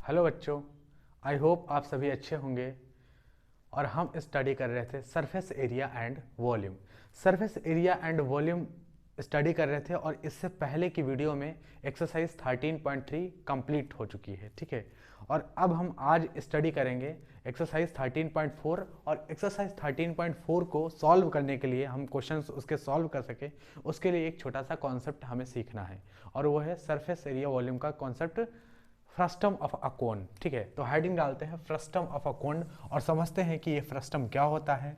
Hello बच्चों, I hope आप सभी अच्छे होंगे। और हम स्टडी कर रहे थे surface area and volume. Surface area and volume study कर रहे थे और इससे पहले की वीडियो में एक्सरसाइज 13.3 कंप्लीट हो चुकी है, ठीक है। और अब हम आज स्टडी करेंगे एक्सरसाइज 13.4। और एक्सरसाइज 13.4 को सॉल्व करने के लिए, हम क्वेश्चंस उसके सॉल्व कर सके, उसके लिए एक छोटा सा कॉन्सेप्ट हमें सीखना है और वो है सरफेस एरिया वॉल्यूम का कॉन्सेप्ट, फ्रस्टम ऑफ अ कोन। ठीक है, तो हेडिंग डालते हैं फ्रस्टम ऑफ अ कोन और समझते हैं कि ये फ्रस्टम क्या होता है,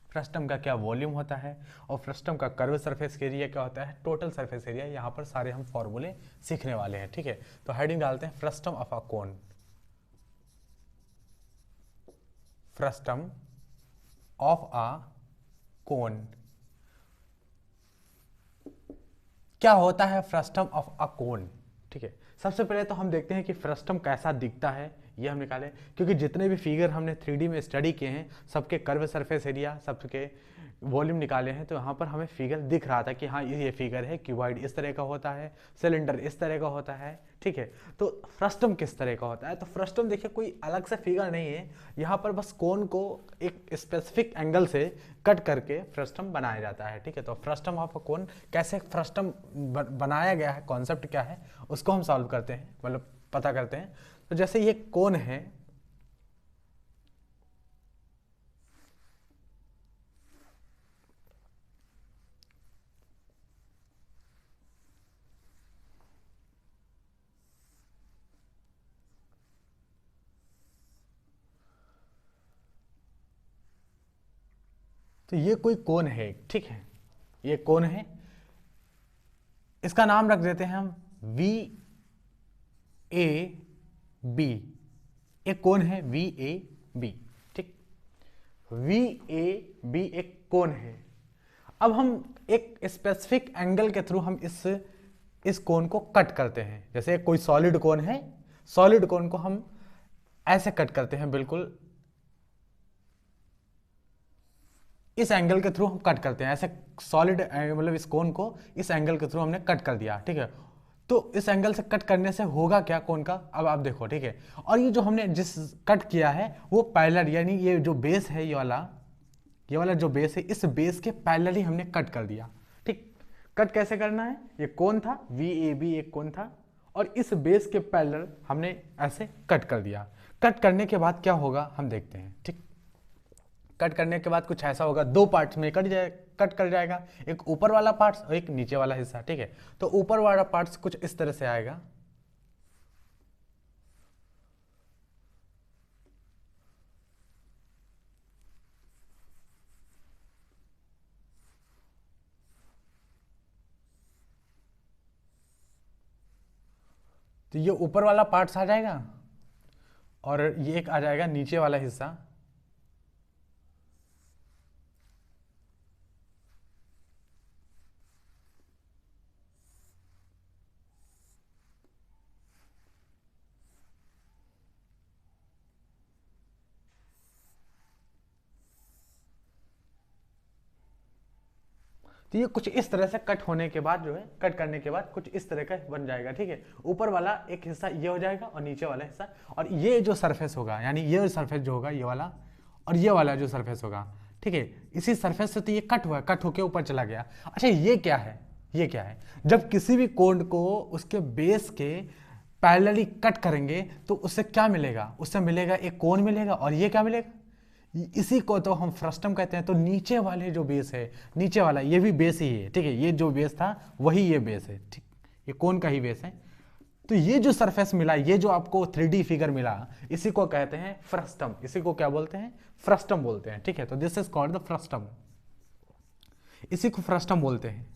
फ्रस्टम का क्या वॉल्यूम होता है और फ्रस्टम का कर्व सरफेस एरिया क्या होता है, टोटल सरफेस एरिया। यहाँ पर सारे हम फॉर्मूले सीखने वाले हैं, ठीक है। तो हेडिंग डालते हैं frustum of a cone. Frustum of a cone क्या होता है, फ्रस्टम ऑफ अ कोन। ठीक है, सबसे पहले तो हम देखते हैं कि फ्रस्टम कैसा दिखता है, ये हम निकालें। क्योंकि जितने भी फिगर हमने 3D में स्टडी किए हैं, सबके कर्व सरफेस एरिया, सबके वॉल्यूम निकाले हैं, तो यहाँ पर हमें फिगर दिख रहा था कि हाँ ये फिगर है, क्यूबॉइड इस तरह का होता है, सिलेंडर इस तरह का होता है, ठीक है। तो फ्रस्टम किस तरह का होता है, तो फ्रस्टम देखिए कोई अलग से फिगर नहीं है, यहाँ पर बस कोन को एक स्पेसिफिक एंगल से कट करके फ्रस्टम बनाया जाता है, ठीक है। तो फ्रस्टम ऑफ अ कोन, कैसे फ्रस्टम बनाया गया है, कॉन्सेप्ट क्या है, उसको हम सॉल्व करते हैं, मतलब पता करते हैं। तो जैसे ये कोन है, तो ये कोई कोन है, ठीक है, ये कोन है, इसका नाम रख देते हैं हम वी ए बी। एक कोन है वी ए बी, ठीक, वी ए बी एक कोन है। अब हम एक स्पेसिफिक एंगल के थ्रू हम इस कोन को कट करते हैं। जैसे कोई सॉलिड कोन है, सॉलिड कोन को हम ऐसे कट करते हैं, बिल्कुल इस एंगल के थ्रू हम कट करते हैं, ऐसे सॉलिड, मतलब इस कोन को इस एंगल के थ्रू हमने कट कर दिया, ठीक है। तो इस एंगल से कट करने से होगा क्या कोन का, अब आप देखो, ठीक है। और ये जो हमने जिस कट किया है वो पैरेलल, यानी ये जो बेस है, ये वाला जो बेस है, इस बेस के पैरेलल ही हमने कट कर दिया, ठीक। कट कैसे करना है, ये कोन था वी ए बी, एक कोन था, और इस बेस के पैरेलल हमने ऐसे कट कर दिया। कट करने के बाद क्या होगा हम देखते हैं, ठीक। कट करने के बाद कुछ ऐसा होगा, दो पार्ट्स में कट कर जाएगा, एक ऊपर वाला पार्ट्स और एक नीचे वाला हिस्सा, ठीक है। तो ऊपर वाला पार्ट्स कुछ इस तरह से आएगा, तो ये ऊपर वाला पार्ट्स आ जाएगा और ये एक आ जाएगा नीचे वाला हिस्सा। तो ये कुछ इस तरह से कट होने के बाद जो है, कट करने के बाद कुछ इस तरह का बन जाएगा, ठीक है। ऊपर वाला एक हिस्सा ये हो जाएगा और नीचे वाला हिस्सा, और ये जो सरफेस होगा, यानी ये सरफेस जो होगा ये वाला, और ये वाला जो सरफेस होगा, ठीक है, इसी सरफेस से तो ये कट हुआ, कट होके ऊपर चला गया। अच्छा ये क्या है, ये क्या है, जब किसी भी कोण को उसके बेस के पैरेलली कट करेंगे तो उससे क्या मिलेगा, उससे मिलेगा एक कोण मिलेगा, और ये क्या मिलेगा, इसी को तो हम फ्रस्टम कहते हैं। तो नीचे वाले जो बेस है, नीचे वाला ये भी बेस ही है, ठीक है, ये जो बेस था वही ये बेस है, ठीक, ये कोन का ही बेस है। तो ये जो सरफेस मिला, ये जो आपको 3D फिगर मिला, इसी को कहते हैं फ्रस्टम। इसी को क्या बोलते हैं, फ्रस्टम बोलते हैं, ठीक है। तो this is called the frustum, इसी को फ्रस्टम बोलते हैं,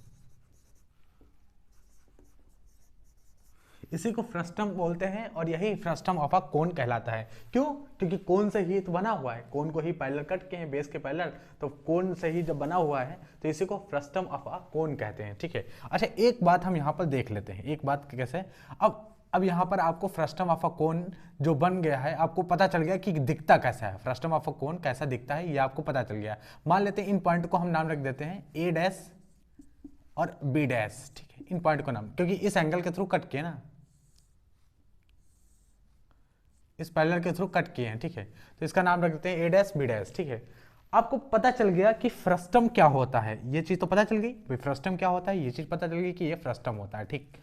इसी को फ्रस्टम बोलते हैं। और यही फ्रस्टम ऑफ अ कोन कहलाता है। क्यों, क्योंकि कोन से ही तो बना हुआ है, कोन को ही पैरेलल कट के हैं, बेस के पैरेलल, तो कोन से ही जब बना हुआ है तो इसी को फ्रस्टम ऑफ अ कोन कहते हैं, ठीक है। अच्छा एक बात हम यहाँ पर देख लेते हैं, एक बात कैसे, अब यहाँ पर आपको फ्रस्टम ऑफ अ कोन जो बन गया है, आपको पता चल गया कि दिखता कैसा है, फ्रस्टम ऑफ अ कोन कैसा दिखता है ये आपको पता चल गया। मान लेते हैं इन पॉइंट को हम नाम रख देते हैं ए डैश और बी डैश, ठीक है, इन पॉइंट को नाम, क्योंकि इस एंगल के थ्रू कट किए ना। इस पैरेलल के थ्रू कट किए हैं, ठीक है। तो इसका नाम रख देते हैं ए डैश बी डैश, ठीक है। आपको पता चल गया कि फ्रस्टम क्या होता है, ये चीज तो पता चल गई भाई, फ्रस्टम क्या होता है, ये चीज पता चल गई कि ये फ्रस्टम होता है, ठीक।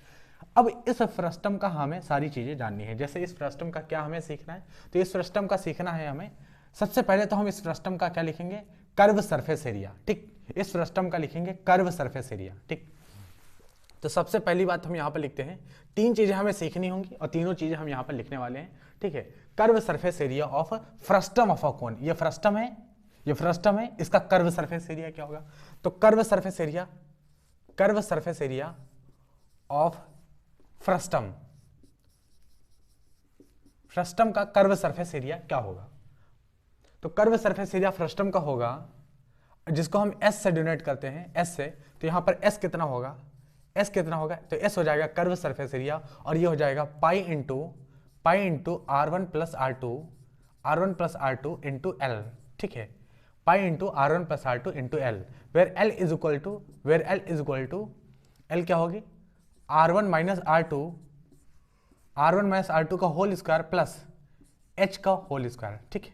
अब इस फ्रस्टम का हमें सारी चीजें जाननी है। जैसे इस फ्रस्टम का क्या हमें सीखना है, तो इस फ्रस्टम का सीखना है हमें। सबसे पहले तो हम इस फ्रस्टम का क्या लिखेंगे, कर्व सरफेस एरिया, ठीक। इस फ्रस्टम का लिखेंगे कर्व सरफेस एरिया, ठीक। तो सबसे पहली बात हम यहाँ पर लिखते हैं, तीन चीजें हमें सीखनी होंगी और तीनों चीजें हम यहाँ पर लिखने वाले हैं, ठीक है। Curve surface area of frustum of a cone, ये फ्रस्टम है, ये फ्रस्टम है, इसका कर्व सरफेस एरिया क्या होगा, तो curve surface area of frustum, frustum का कर्व सरफेस एरिया क्या होगा, तो कर्व सरफेस एरिया फ्रस्टम का होगा, जिसको हम एस से डिनोट करते हैं, एस से। तो यहां पर एस कितना होगा, एस कितना होगा, तो एस हो जाएगा कर्व सरफेस एरिया, और ये हो जाएगा pi into R1 plus R2 into L, ठीक है। Pi into R1 plus R2 into L, where L is equal to L क्या होगी, R1 माइनस R2 का होल स्क्वायर प्लस H का होल स्क्वायर, ठीक है,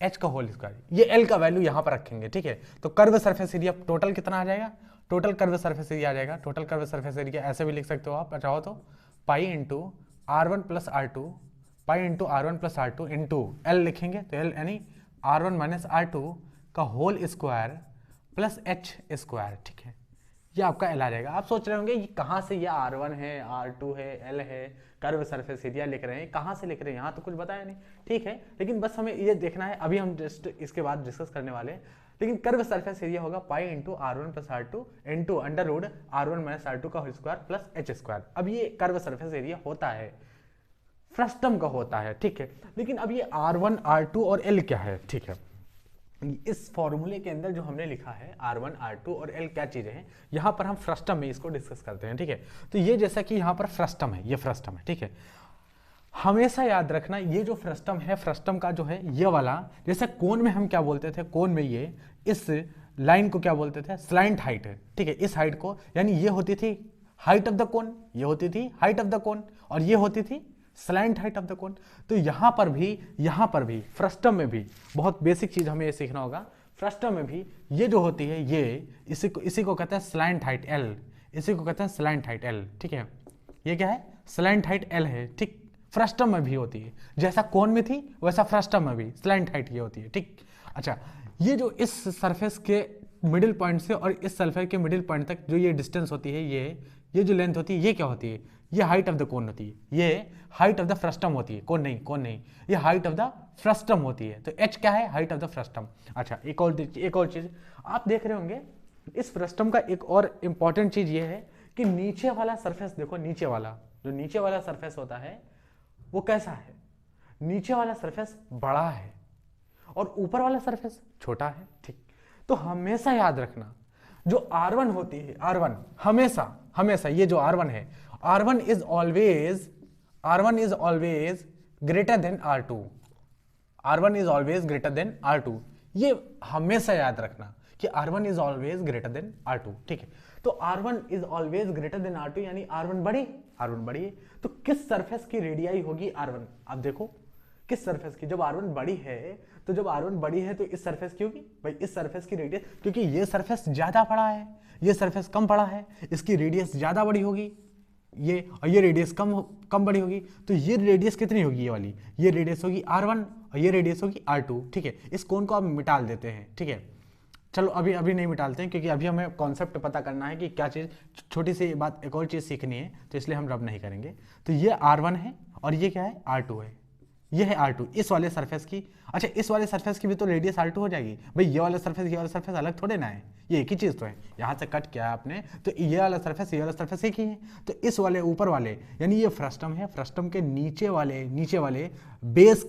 H का होल स्क्वायर। ये L का वैल्यू यहां पर रखेंगे, ठीक है। तो कर्व सरफेस एरिया टोटल कितना आ जाएगा, टोटल कर्व सरफेस एरिया आ जाएगा, टोटल कर्व सरफेस एरिया ऐसे भी लिख सकते हो आप चाहो तो, pi into R1 plus R2 into L लिखेंगे, तो एल यानी R1 माइनस R2 का whole square plus H square, ठीक है। ये आपका एल आ जाएगा। आप सोच रहे होंगे ये कहाँ से, ये R1 है, R2 है, एल है, कर्व सरफेस एरिया लिख रहे हैं, कहाँ से लिख रहे हैं, यहाँ तो कुछ बताया नहीं, ठीक है। लेकिन बस हमें ये देखना है, अभी हम जस्ट इसके बाद डिस्कस करने वाले हैं। लेकिन कर्व सरफेस एरिया होगा pi into R1 plus R2 into under root R1 minus R2 का whole square plus H square. अब ये कर्व सरफेस एरिया होता है, फ्रस्टम का होता है, ठीक है। लेकिन अब ये R1 R2 और L क्या है, ठीक है। इस फॉर्मूले के अंदर जो हमने लिखा है R1 R2 और L क्या चीजें हैं, यहां पर हम फ्रस्टम में इसको डिस्कस करते हैं, ठीक है। तो ये जैसा कि यहां पर फ्रस्टम है, ये फ्रस्टम है, ठीक है। हमेशा याद रखना ये जो फ्रस्टम है, फ्रस्टम का जो है ये वाला, जैसे कोन में हम क्या बोलते थे, कोन में ये इस लाइन को क्या बोलते थे, स्लैंट हाइट, ठीक है। इस हाइट को, यानी ये होती थी हाइट ऑफ द कोन, ये होती थी हाइट ऑफ द कोन, और ये होती थी स्लैंट हाइट ऑफ द कोन। तो यहां पर भी फ्रस्टम में भी बहुत बेसिक चीज हमें ये सीखना होगा। फ्रस्टम में भी ये जो होती है, ये इसी को कहते हैं स्लैंट हाइट एल, इसी को कहते हैं स्लैंट हाइट एल, ठीक है। ये क्या है, स्लैंट हाइट एल है, ठीक। फ्रस्टम में भी होती है, जैसा कोन में थी वैसा फ्रस्टम में भी स्लैंट हाइट ये होती है, ठीक। अच्छा, ये जो इस सरफेस के मिडिल पॉइंट से और इस सरफेस के मिडिल पॉइंट तक जो ये डिस्टेंस होती है, ये जो लेंथ होती है, ये क्या होती है, ये हाइट ऑफ द कोन होती है, ये हाइट ऑफ द फ्रस्टम होती है, कोन नहीं, ये हाइट ऑफ द फ्रस्टम होती है। तो एच क्या है, हाइट ऑफ द फ्रस्टम। अच्छा, एक और चीज आप देख रहे होंगे, इस फ्रस्टम का एक और इंपॉर्टेंट चीज ये है कि नीचे वाला सरफेस देखो, नीचे वाला सरफेस होता है वो कैसा है, नीचे वाला सरफेस बड़ा है और ऊपर वाला सरफेस छोटा है, ठीक। तो हमेशा याद रखना जो R1 होती है, R1 हमेशा ये जो R1 है, R1 is always greater than R2, R1 is always greater than R2। ये हमेशा याद रखना कि R1 is always greater than R2, ठीक है। तो R1 is always greater than R2 यानी R1 बड़ी है। तो किस सरफेस की रेडियाई होगी R1, आप देखो किस सरफेस की, जब R1 बड़ी है तो इस सरफेस की होगी भाई, इस सरफेस की रेडियस, क्योंकि ये सरफेस ज्यादा बड़ा है, ये सरफेस कम बड़ा है, इसकी रेडियस ज्यादा बड़ी होगी, ये रेडियस कम बड़ी होगी। तो ये रेडियस कितनी होगी, ये वाली, ये रेडियस होगी R1 और ये रेडियस होगी R2, ठीक है। इस कोण को आप मिटाल देते हैं, ठीक है। चलो अभी नहीं मिटालते हैं, क्योंकि अभी हमें कॉन्सेप्ट पता करना है कि क्या चीज़, छोटी सी बात, एक और चीज़ सीखनी है, तो इसलिए हम रब नहीं करेंगे। तो ये R1 है और ये क्या है, R2 है, ये है R2। इस वाले सरफेस की, अच्छा इस वाले सरफेस की भी तो रेडियस R2 हो जाएगी भाई, ये वाला सरफेस अलग थोड़े ना है, ये एक ही चीज़ तो है। यहाँ से कट किया आपने तो ये वाला सरफेस एक ही है। तो इस वाले ऊपर वाले यानी ये फ्रस्टम है, फ्रस्टम के नीचे वाले बेस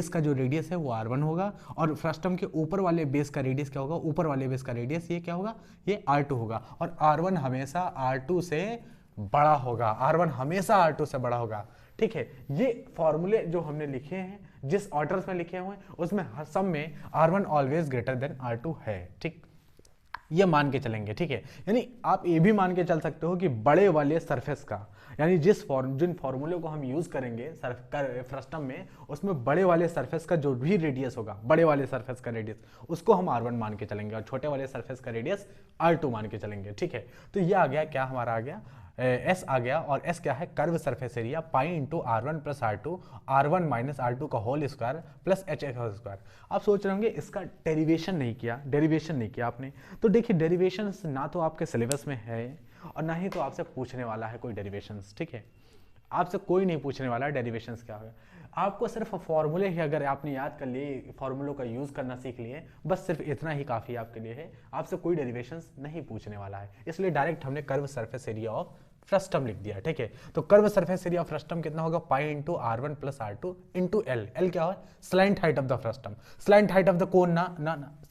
का जो रेडियस है वो R1 होगा, और फ्रस्टम के ऊपर वाले बेस का रेडियस क्या होगा, ऊपर वाले बेस का रेडियस ये क्या होगा, ये R2 होगा। और R1 हमेशा R2 से बड़ा होगा, R1 हमेशा R2 से बड़ा होगा, ठीक है। ये फॉर्मूले जो हमने लिखे हैं, जिस ऑर्डर्स में लिखे हुए हैं, उसमें हर सब में R1 always greater than R2 है, ठीक। ये मान के चलेंगे, ठीक है। यानी आप ये भी मान के चल सकते हो कि बड़े वाले सरफेस का, यानी जिन फॉर्मूले को हम यूज करेंगे फ्रस्टम में, उसमें बड़े वाले सरफेस का जो भी रेडियस होगा, बड़े वाले सरफेस का रेडियस, उसको हम r1 मान के चलेंगे और छोटे वाले सरफेस का रेडियस r2 मान के चलेंगे, ठीक है। तो ये आ गया, क्या हमारा आ गया, S आ गया, और S क्या है, कर्व सरफेस एरिया, पाई into R1 plus R2, R1 minus R2 का होल स्क्वायर प्लस एच का होल स्क्वायर। आप सोच रहे होंगे इसका डेरिवेशन नहीं किया आपने। तो देखिए डेरिवेशन ना तो आपके सिलेबस में है और ना ही तो आपसे पूछने वाला है कोई डेरिवेशंस, ठीक है। आपसे कोई नहीं पूछने वाला है डेरिवेशंस क्या होगा। आपको सिर्फ फॉर्मूले ही अगर आपने याद कर लिए, फॉर्मूलों का यूज करना सीख लिए, बस सिर्फ इतना ही काफी आपके लिए है। आपसे कोई डेरिवेशंस नहीं पूछने वाला है, इसलिए डायरेक्ट हमने curve surface area of frustum लिख दिया, ठीक है। तो curve surface area of frustum कितना होगा, pi into R1 plus R2 into L. L क्या है, slant height of the frustum, slant height of the cone ना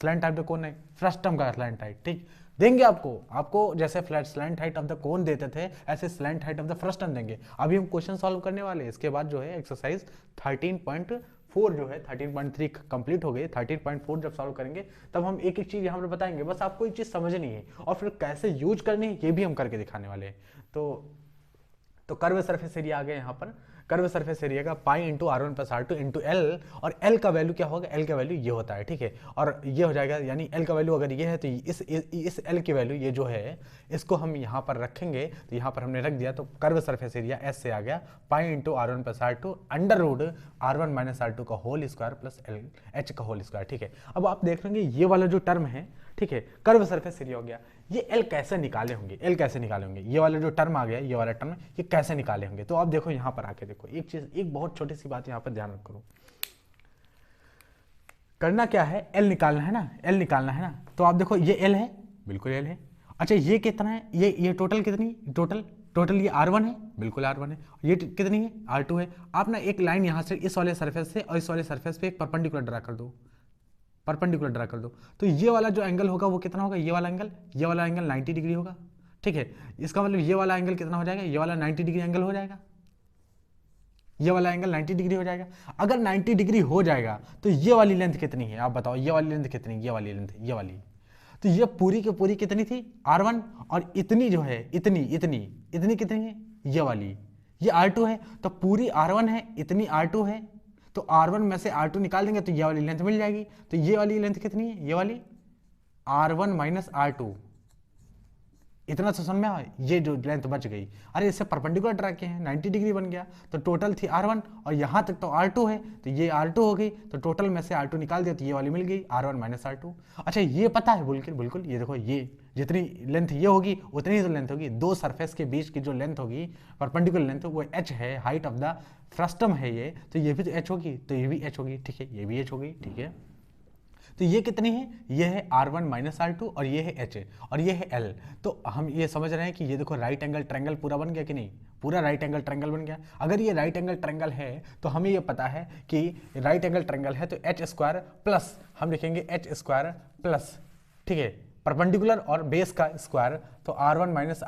slant height of the cone नहीं, फ्रस्टम का स्लैंट हाइट, ठीक देंगे आपको जैसे flat slant height of the cone देते थे, ऐसे slant height of the frustum देंगे। अभी हम क्वेश्चन सॉल्व करने वाले हैं, इसके बाद जो है एक्सरसाइज 13.4 जो है 13.3 कंप्लीट हो गई। 13.4 जब सॉल्व करेंगे तब हम एक एक चीज यहाँ पर बताएंगे, बस आपको ये चीज समझनी है और फिर कैसे यूज करनी है ये भी हम करके दिखाने वाले हैं। तो कर्व सरफेस एरिया आ गया यहाँ पर, कर्व सरफेस एरिया का पाई into R1 plus R2 into L, और एल का वैल्यू क्या होगा, एल का वैल्यू ये होता है, ठीक है। और ये हो जाएगा, यानी एल का वैल्यू अगर ये है तो इस एल की वैल्यू ये जो है इसको हम यहाँ पर रखेंगे, तो यहाँ पर हमने रख दिया। तो कर्व सरफेस एरिया एस से आ गया pi into R1 plus R2 under root R1 minus R2 का whole square plus L H का होल स्क्वायर, ठीक है। अब आप देख लेंगे ये वाला जो टर्म है, ठीक है, कर्व सरफेस एरिया हो गया, ये एल कैसे निकाले होंगे, ये वाला जो टर्म आ गया, ये वाला टर्म ये कैसे निकाले होंगे। तो आप देखो यहाँ पर आके देखो एक चीज, एक बहुत छोटी सी बात यहाँ पर ध्यान रखो, करना क्या है, एल निकालना है ना। तो आप देखो ये एल है, बिल्कुल एल है। अच्छा ये कितना है, ये टोटल कितनी, टोटल ये R1 है, बिल्कुल R1 है। ये कितनी है, R2 है। आप ना एक लाइन यहाँ से इस वाले सरफेस से और इस वाले सरफेस पे एक परपेंडिकुलर ड्रा कर दो, तो ये वाला जो एंगल होगा वो कितना होगा, ये वाला एंगल 90 डिग्री होगा, ठीक है। इसका मतलब ये वाला एंगल कितना हो जाएगा, ये वाला 90 डिग्री एंगल हो जाएगा, ये वाला एंगल 90 डिग्री हो जाएगा। अगर 90 डिग्री हो जाएगा तो ये वाली लेंथ कितनी है, आप बताओ, ये वाली लेंथ कितनी, ये वाली, तो ये पूरी की पूरी कितनी थी, R1, और इतनी जो है, इतनी कितनी है, ये वाली, ये R2 है। तो पूरी R1 है, इतनी R2 है, तो R1 में से R2 निकाल देंगे तो ये वाली लेंथ मिल जाएगी। तो ये वाली लेंथ कितनी है, ये वाली R1 माइनस R2, इतना तो समझ में आया, ये जो लेंथ बच गई, अरे इससे परपेंडिकुलर ड्रा किए हैं, 90 डिग्री बन गया। तो टोटल थी R1 और यहाँ तक तो R2 है, तो ये R2 हो गई, तो टोटल में से R2 निकाल दिया तो ये वाली मिल गई, R1 माइनस R2। अच्छा ये पता है बिल्कुल, ये देखो, ये जितनी लेंथ ये होगी उतनी ही तो लेंथ होगी, दो सरफेस के बीच की जो लेंथ होगी, परपेंडिकुलर लेंथ, वो h है, हाइट ऑफ द फ्रस्टम है ये, तो ये भी तो h होगी, तो ये भी h होगी, ठीक है, ये भी h होगी, ठीक है। तो ये कितनी है, ये है R1 माइनस R2 और ये है H और ये है L। तो हम ये समझ रहे हैं कि ये देखो राइट एंगल ट्रायंगल पूरा बन गया कि नहीं, पूरा राइट एंगल ट्रायंगल बन गया। अगर ये राइट एंगल ट्रायंगल है तो हमें ये पता है कि राइट एंगल ट्रायंगल है तो h स्क्वायर प्लस, हम लिखेंगे h स्क्वायर प्लस, ठीक है, परपेंडिकुलर और बेस का स्क्वायर, तो R1 माइनस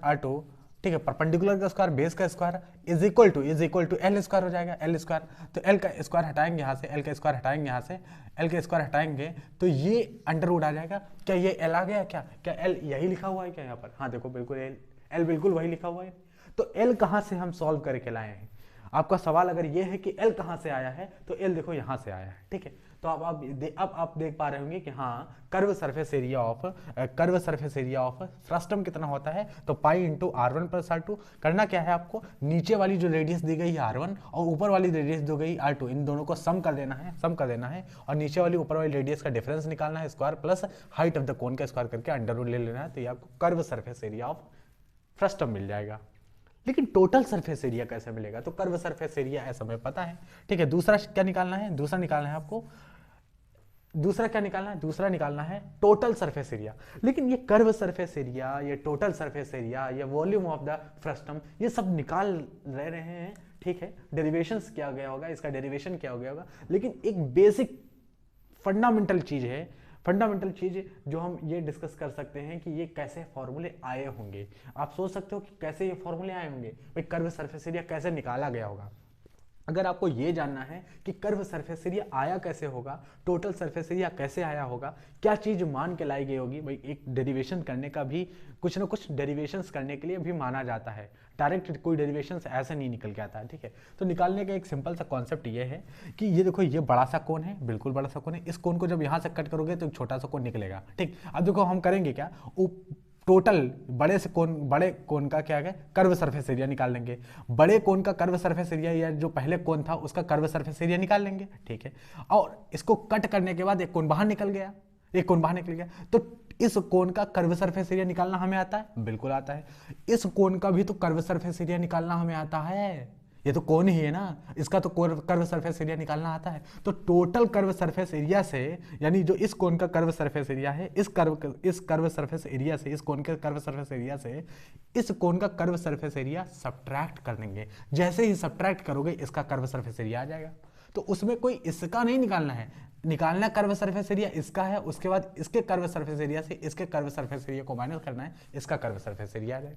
R2, ठीक है, परपेंडिकुलर का स्क्वायर, बेस का square is equal to L square हो जाएगा, एल स्क्वायर। तो एल का स्क्वायर हटाएंगे यहाँ से, एल का स्क्वायर हटाएंगे तो ये अंडर रूट आ जाएगा। क्या ये एल आ गया, क्या एल यही लिखा हुआ है क्या यहाँ पर, हाँ देखो बिल्कुल एल बिल्कुल वही लिखा हुआ है। तो एल कहाँ से हम सॉल्व करके लाए हैं, आपका सवाल अगर ये है कि एल कहाँ से आया है, तो एल देखो यहाँ से आया है, ठीक है। तो अब आप देख पा रहे होंगे कि हाँ curve surface area of frustum कितना होता है, तो pi into R1 plus R2। करना क्या है आपको, नीचे वाली जो रेडियस दी गई है R1 और ऊपर वाली रेडियस दी गई R2, इन दोनों को सम कर देना है और नीचे वाली ऊपर वाली रेडियस का डिफरेंस निकालना है, square plus height of the कोन का स्क्वायर करके अंडर रूट ले लेना है, तो ये आपको curve surface area of frustum मिल जाएगा। लेकिन टोटल सरफेस एरिया कैसे मिलेगा, तो कर्व सरफेस एरिया ऐसा हमें पता है, ठीक है। दूसरा क्या निकालना है, दूसरा निकालना है टोटल सरफेस एरिया। लेकिन ये कर्व सरफेस एरिया, ये टोटल सरफेस एरिया, ये वॉल्यूम ऑफ द फ्रस्टम, ये सब निकाल रहे हैं, ठीक है। डेरिवेशंस क्या गया होगा, इसका डेरिवेशन क्या हो गया होगा, लेकिन एक बेसिक फंडामेंटल चीज जो हम ये डिस्कस कर सकते हैं कि ये कैसे फॉर्मूले आए होंगे। आप सोच सकते हो कि कैसे ये फॉर्मूले आए होंगे, भाई कर्व सरफेस एरिया कैसे निकाला गया होगा। अगर आपको ये जानना है कि कर्व सरफेस एरिया आया कैसे होगा, टोटल सरफेस एरिया कैसे आया होगा, क्या चीज मान के लाई गई होगी, भाई एक डेरिवेशन करने का भी कुछ ना कुछ डेरिवेशंस करने के लिए भी माना जाता है, डायरेक्ट कोई डेरिवेशंस ऐसे नहीं निकल के आता है, ठीक है। तो निकालने का एक सिंपल सा कॉन्सेप्ट ये है कि ये देखो ये बड़ा सा कोण है, बिल्कुल बड़ा सा कोण है, इस कोण को जब यहाँ से कट करोगे तो एक छोटा सा कोण निकलेगा, ठीक। अब देखो हम करेंगे क्या, टोटल बड़े कोण का क्या है, कर्व सरफेस एरिया निकाल लेंगे, बड़े कोण का कर्व सरफेस एरिया या जो पहले कोण था उसका कर्व सरफेस एरिया निकाल लेंगे, ठीक है। और इसको कट करने के बाद एक कोण बाहर निकल गया, एक कोण बाहर निकल गया, तो इस कोण का कर्व सरफेस एरिया निकालना हमें आता है, बिल्कुल आता है। इस कोण का भी तो कर्व सरफेस एरिया निकालना हमें आता है, ये तो कोण ही है ना, इसका तो कर्व सरफेस एरिया निकालना आता है। तो टोटल कर्व सरफेस एरिया से, यानी जो इस कोण का कर्व सरफेस एरिया है, इस कर्व सरफेस एरिया से, इस कोण के कर्व सरफेस एरिया से इस कोण का कर्व सरफेस एरिया सब्ट्रैक्ट कर देंगे। जैसे ही सब्ट्रैक्ट करोगे इसका कर्व सरफेस एरिया आ जाएगा। तो उसमें कोई इसका नहीं निकालना है, निकालना कर्व सरफेस एरिया इसका है, उसके बाद इसके कर्व सरफेस एरिया से इसके कर्व सरफेस एरिया को माइनस करना है, इसका कर्व सरफेस एरिया आ जाएगा।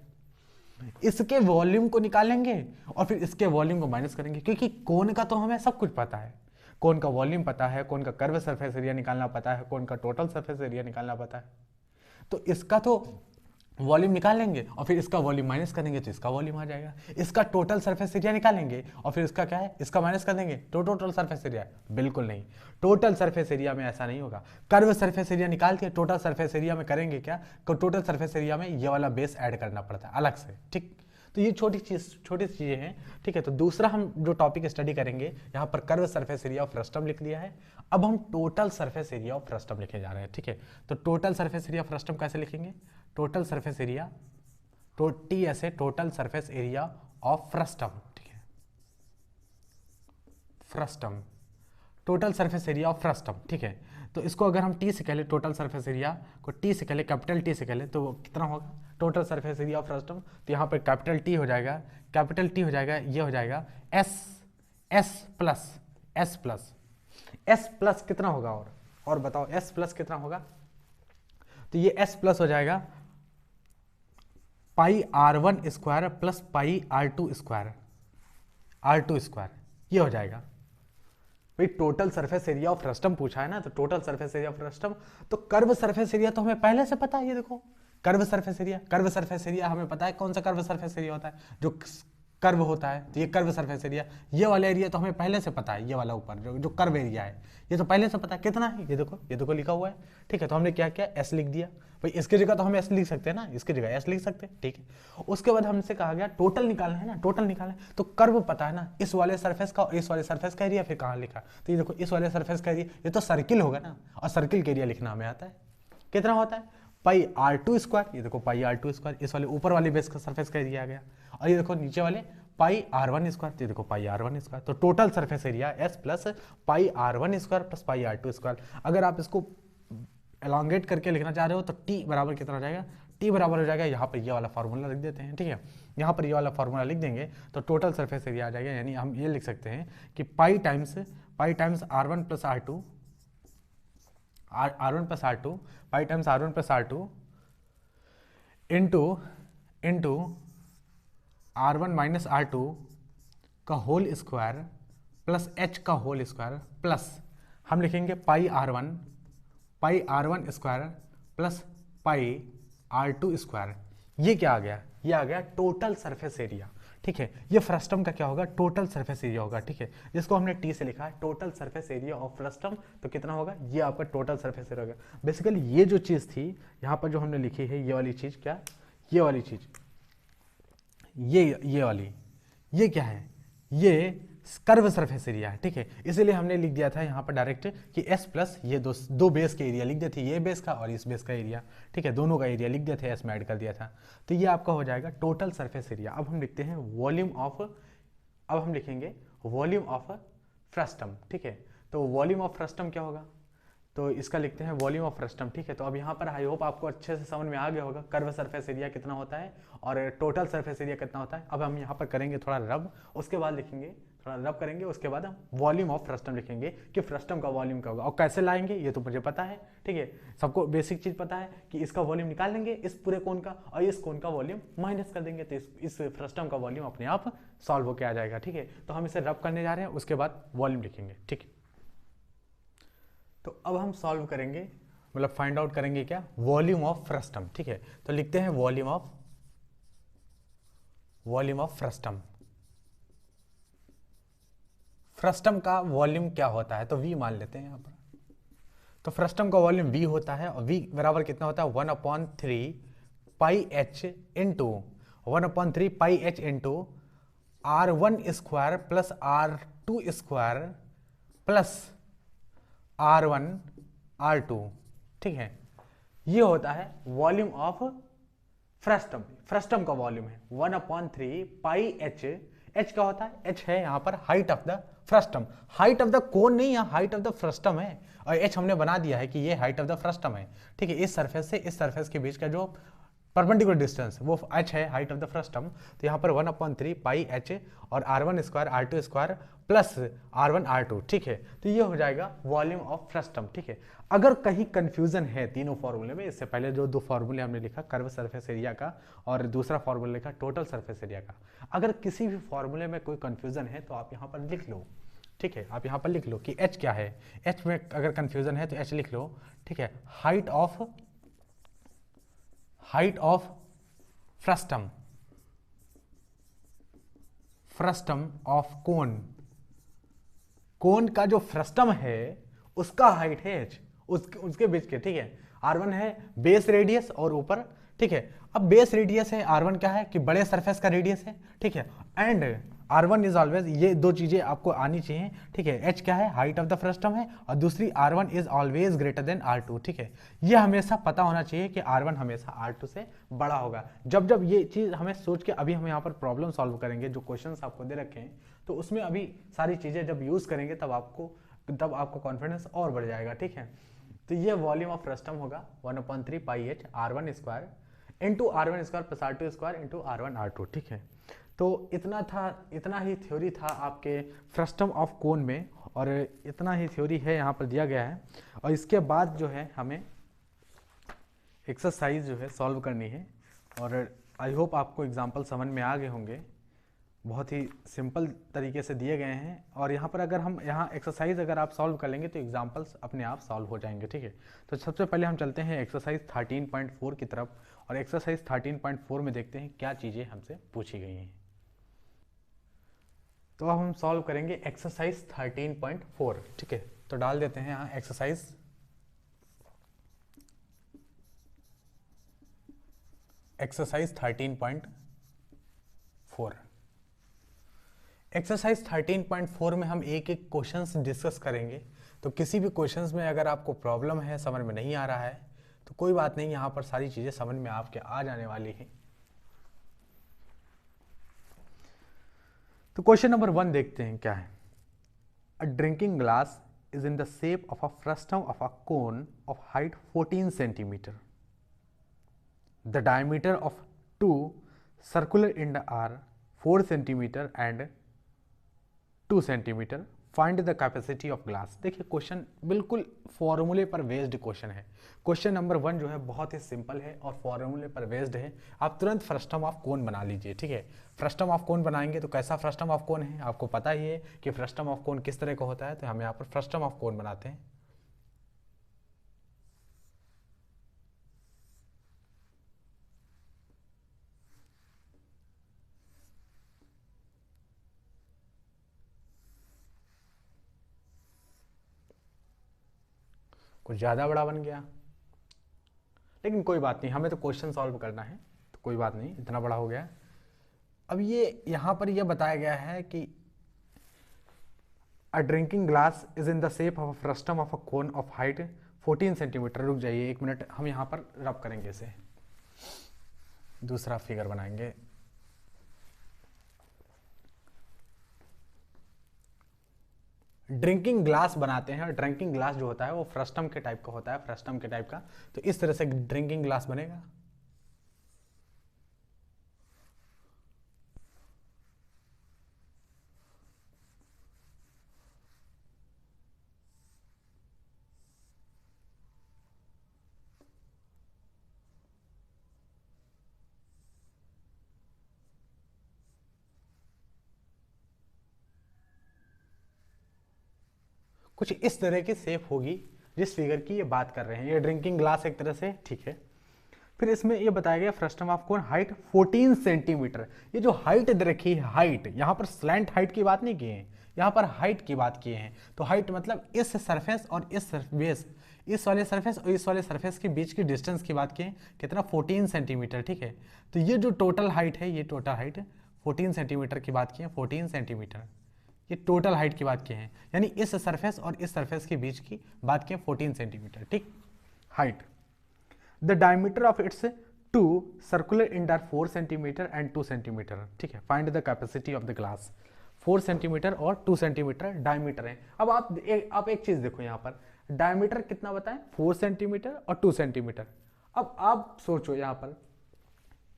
इसके वॉल्यूम को निकालेंगे और फिर इसके वॉल्यूम को माइनस करेंगे, क्योंकि कोण का तो हमें सब कुछ पता है, कोण का वॉल्यूम पता है, कोण का कर्व सरफेस एरिया निकालना पता है, कोण का टोटल सरफेस एरिया निकालना पता है। तो इसका तो वॉल्यूम निकाल लेंगे और फिर इसका वॉल्यूम माइनस करेंगे तो इसका वॉल्यूम आ जाएगा। इसका टोटल सरफेस एरिया निकालेंगे और फिर इसका क्या है, इसका माइनस कर देंगे तो टोटल सरफेस एरिया, बिल्कुल नहीं। टोटल सरफेस एरिया में ऐसा नहीं होगा, कर्व सरफेस एरिया निकाल के टोटल सरफेस एरिया में करेंगे क्या, टोटल सरफेस एरिया में ये वाला बेस ऐड करना पड़ता है अलग से, ठीक। तो ये छोटी चीजें हैं, ठीक है। तो दूसरा हम जो टॉपिक स्टडी करेंगे, यहाँ पर curve surface area of frustum लिख लिया है, अब हम total surface area of frustum लिखने जा रहे हैं, ठीक है। तो total surface area of frustum कैसे लिखेंगे, total surface area, total surface area of frustum, ठीक है, frustum, total surface area of frustum, ठीक है। तो इसको अगर हम टी से कह ले, टोटल सरफेस एरिया को टी से कह ले, कैपिटल टी से कह ले, तो कितना होगा total surface area of frustum. तो यहाँ पर कैपिटल टी हो जाएगा, कैपिटल टी हो जाएगा, ये हो जाएगा एस प्लस कितना होगा, और बताओ एस प्लस कितना होगा। तो ये एस प्लस हो जाएगा पाई r1 square plus pi r2 square, ये हो जाएगा। भाई total surface area of frustum पूछा है ना, तो total surface area of frustum, तो कर्व सरफेस एरिया तो हमें पहले से पता है, ये देखो कर्व सरफेस एरिया हमें पता है कौन सा कर्व सरफेस एरिया होता है, जो कर्व होता है। तो ये कर्व सरफेस एरिया, ये वाला एरिया तो हमें पहले से पता है, ये वाला ऊपर जो कर्व एरिया है ये तो पहले से पता है कितना है, ये देखो लिखा हुआ है, ठीक है। तो हमने क्या किया, एस लिख दिया, भाई इसकी जगह तो हम एस लिख सकते हैं ना, इसकी जगह एस लिख सकते हैं, ठीक है। उसके बाद हमसे कहा गया टोटल निकालना है ना, टोटल निकालना है, तो कर्व पता है ना, इस वाले सरफेस का और इस वाले सरफेस का एरिया, फिर कहाँ लिखा, तो ये देखो इस वाले सरफेस का एरिया, ये तो सर्किल होगा ना, और सर्किल का एरिया लिखना हमें आता है, कितना होता है पाई r2 स्क्वायर, ये देखो पाई r2 स्क्वायर, इस वाले ऊपर वाले बेस का सरफेस का एरिया आ गया, और ये देखो नीचे वाले पाई r1 स्क्वायर, ये देखो पाई r1 स्क्वायर। तो total surface area s plus pi r1 square plus pi r2 square. अगर आप इसको एलोंगेट करके लिखना चाह रहे हो तो t बराबर कितना हो जाएगा, t बराबर हो जाएगा, यहाँ पर ये वाला फार्मूला लिख देते हैं, ठीक है। यहाँ पर ये वाला फार्मूला लिख देंगे तो टोटल सरफेस एरिया आ जाएगा, यानी हम ये लिख सकते हैं कि पाई टाइम्स r1 प्लस r2, पाई times r1 plus r2 into r1 minus r2 का होल स्क्वायर प्लस h का होल स्क्वायर, प्लस हम लिखेंगे पाई r1 square plus pi r2 square. ये क्या आ गया, ये आ गया टोटल सरफेस एरिया, ठीक है। ये फ्रस्टम का क्या होगा, टोटल सरफेस एरिया होगा, ठीक है, जिसको हमने टी से लिखा है total surface area of frustum. तो कितना होगा, ये आपका टोटल सरफेस एरिया होगा। बेसिकली ये जो चीज़ थी यहाँ पर जो हमने लिखी है, ये वाली चीज़, क्या ये वाली चीज़, ये वाली, ये क्या है, ये कर्व सरफेस एरिया है, ठीक है। इसीलिए हमने लिख दिया था यहाँ पर डायरेक्ट कि S प्लस ये दो बेस के एरिया लिख दिए थे, ये बेस का और इस बेस का एरिया, ठीक है, दोनों का एरिया लिख दिए थे, S में ऐड कर दिया था। तो ये आपका हो जाएगा टोटल सरफेस एरिया। अब हम लिखते हैं वॉल्यूम ऑफ, अब हम लिखेंगे वॉल्यूम ऑफ फ्रस्टम, ठीक है। तो वॉल्यूम ऑफ फ्रस्टम क्या होगा, तो इसका लिखते हैं वॉल्यूम ऑफ फ्रस्टम, ठीक है। तो अब यहाँ पर आई होप आपको अच्छे से समझ में आ गया होगा कर्व सरफेस एरिया कितना होता है और टोटल सरफेस एरिया कितना होता है। अब हम यहाँ पर करेंगे थोड़ा रब, उसके बाद लिखेंगे थोड़ा रब करेंगे, उसके बाद हम वॉल्यूम ऑफ फ्रस्टम लिखेंगे कि फ्रस्टम का वॉल्यूम क्या होगा और कैसे लाएंगे ये तो मुझे पता है, ठीक है। सबको बेसिक चीज पता है कि इसका वॉल्यूम निकाल लेंगे इस पूरे कोन का और इस कोन का वॉल्यूम माइनस कर देंगे, तो इस फ्रस्टम का वॉल्यूम अपने आप सॉल्व होकर आ जाएगा, ठीक है। तो हम इसे रब करने जा रहे हैं, उसके बाद वॉल्यूम लिखेंगे, ठीक है। तो अब हम सॉल्व करेंगे, मतलब फाइंड आउट करेंगे क्या, वॉल्यूम ऑफ फ्रस्टम, ठीक है। तो लिखते हैं वॉल्यूम ऑफ फ्रस्टम। फ्रस्टम का वॉल्यूम क्या होता है, तो V मान लेते हैं यहाँ पर। तो फ्रस्टम का वॉल्यूम V होता है और V बराबर कितना होता है 1/3 पाई H इंटू 1/3 पाई H into R1 square plus R2 square plus R1 R2, ठीक है। ये होता है वॉल्यूम ऑफ फ्रस्टम। फ्रस्टम का वॉल्यूम है 1/3 पाई H। H क्या होता है, H है यहाँ पर height of the frustum, height of the cone नहीं, यहाँ हाइट ऑफ द फ्रस्टम है और H हमने बना दिया है कि ये हाइट ऑफ द फ्रस्टम है, ठीक है। इस सरफेस से इस सरफेस के बीच का जो परपेंडिकुलर डिस्टेंस वो H है, हाइट ऑफ द फ्रस्टम। तो यहाँ पर 1/3 पाई H और R1 square R2 square plus R1 R2, ठीक है। तो ये हो जाएगा वॉल्यूम ऑफ फ्रस्टम, ठीक है। अगर कहीं कंफ्यूजन है तीनों फॉर्मूले में, इससे पहले जो दो फॉर्मूले हमने लिखा कर्व सरफेस एरिया का और दूसरा फॉर्मूला लिखा टोटल सरफेस एरिया का, अगर किसी भी फॉर्मूले में कोई कंफ्यूजन है तो आप यहाँ पर लिख लो, ठीक है। आप यहाँ पर लिख लो कि H क्या है, H में अगर कंफ्यूजन है तो H लिख लो, ठीक है। Height of frustum of cone का जो फ्रस्टम है उसका हाइट है H, उसके बीच के, ठीक है। R1 है बेस रेडियस और ऊपर, ठीक है। अब बेस रेडियस है, R1 क्या है कि बड़े सरफेस का रेडियस है, ठीक है। एंड R1 इज ऑलवेज, ये दो चीजें आपको आनी चाहिए, ठीक है। H क्या है, हाइट ऑफ द फ्रस्टम है और दूसरी R1 is always greater than R2, ठीक है। ये हमेशा पता होना चाहिए कि R1 हमेशा R2 से बड़ा होगा। जब ये चीज हमें सोच के, अभी हम यहाँ पर प्रॉब्लम सॉल्व करेंगे, जो क्वेश्चंस आपको दे रखे हैं तो उसमें अभी सारी चीजें जब यूज करेंगे तब आपको कॉन्फिडेंस और बढ़ जाएगा, ठीक है। तो ये वॉल्यूम ऑफ फ्रस्टम होगा 1/3 पाई H R1 square into R1 square plus R2 square into R1 R2, ठीक है। तो इतना ही थ्योरी था आपके फ्रस्टम ऑफ कोन में और इतना ही थ्योरी है यहाँ पर दिया गया है। और इसके बाद जो है हमें एक्सरसाइज जो है सॉल्व करनी है और आई होप आपको एग्जाम्पल समझ में आ गए होंगे। बहुत ही सिंपल तरीके से दिए गए हैं और यहाँ पर अगर हम यहाँ एक्सरसाइज अगर आप सॉल्व कर लेंगे तो एग्जाम्पल्स अपने आप सॉल्व हो जाएंगे, ठीक है। तो सबसे पहले हम चलते हैं एक्सरसाइज 13.4 की तरफ और एक्सरसाइज 13.4 में देखते हैं क्या चीज़ें हमसे पूछी गई हैं। तो अब हम सॉल्व करेंगे एक्सरसाइज 13.4, ठीक है। तो डाल देते हैं यहाँ एक्सरसाइज 13.4। एक्सरसाइज 13.4 में हम एक एक क्वेश्चंस डिस्कस करेंगे। तो किसी भी क्वेश्चंस में अगर आपको प्रॉब्लम है, समझ में नहीं आ रहा है, तो कोई बात नहीं, यहाँ पर सारी चीज़ें समझ में आपके आ जाने वाली हैं। तो क्वेश्चन नंबर 1 देखते हैं क्या है। A drinking glass is in the shape of a frustum of a cone of height 14 centimetre. The diameter of 2 circular end are 4 centimetre and 2 centimetre. Find the capacity of glass. देखिए question बिल्कुल फॉर्मूले पर based question है। Question number 1 जो है बहुत ही simple है और फॉर्मूले पर बेस्ड है। आप तुरंत फ्रस्टम ऑफ कोन बना लीजिए, ठीक है। फ्रस्टम ऑफ कोन बनाएंगे तो कैसा फ्रस्टम ऑफ कोन है आपको पता ही है कि फ्रस्टम ऑफ कोन किस तरह का होता है। तो हम यहाँ पर फ्रस्टम ऑफ कोन बनाते हैं। कुछ ज़्यादा बड़ा बन गया, लेकिन कोई बात नहीं, हमें तो क्वेश्चन सॉल्व करना है, तो कोई बात नहीं, इतना बड़ा हो गया। अब ये यहाँ पर यह बताया गया है कि अ drinking glass is in the shape of a frustum of a cone of height 14 centimetre. रुक जाइए 1 मिनट, हम यहाँ पर रब करेंगे इसे, दूसरा फिगर बनाएंगे। ड्रिंकिंग ग्लास बनाते हैं और ड्रिंकिंग ग्लास जो होता है वो फ्रस्टम के टाइप का होता है, फ्रस्टम के टाइप का। तो इस तरह से ड्रिंकिंग ग्लास बनेगा। कुछ इस तरह की शेप होगी जिस फिगर की ये बात कर रहे हैं। ये ड्रिंकिंग ग्लास एक तरह से, ठीक है। फिर इसमें ये बताया गया frustum of cone height 14 centimetre. ये जो हाइट दे रखी है, हाइट, यहाँ पर स्लैंट हाइट की बात नहीं की है, यहाँ पर हाइट की बात किए हैं। तो हाइट मतलब इस सरफेस और इस सरफेस, इस वाले सरफेस और इस वाले सरफेस के बीच की डिस्टेंस की बात किए, कितना 14 सेंटीमीटर, ठीक है। तो ये जो टोटल हाइट है, ये टोटल हाइट 14 सेंटीमीटर की बात की है, 14 सेंटीमीटर, ये टोटल हाइट की बात की है, यानी इस सरफेस और इस सरफेस के बीच की बात की 14 सेंटीमीटर, ठीक, height. The diameter of its two circular end are 4 centimetre and 2 centimetre, ठीक है। Find the capacity of the glass. 4 centimetre और 2 सेंटीमीटर डायमीटर है। अब आप एक चीज देखो, यहाँ पर डायमीटर कितना बताएं, 4 सेंटीमीटर और 2 सेंटीमीटर। अब आप सोचो यहाँ पर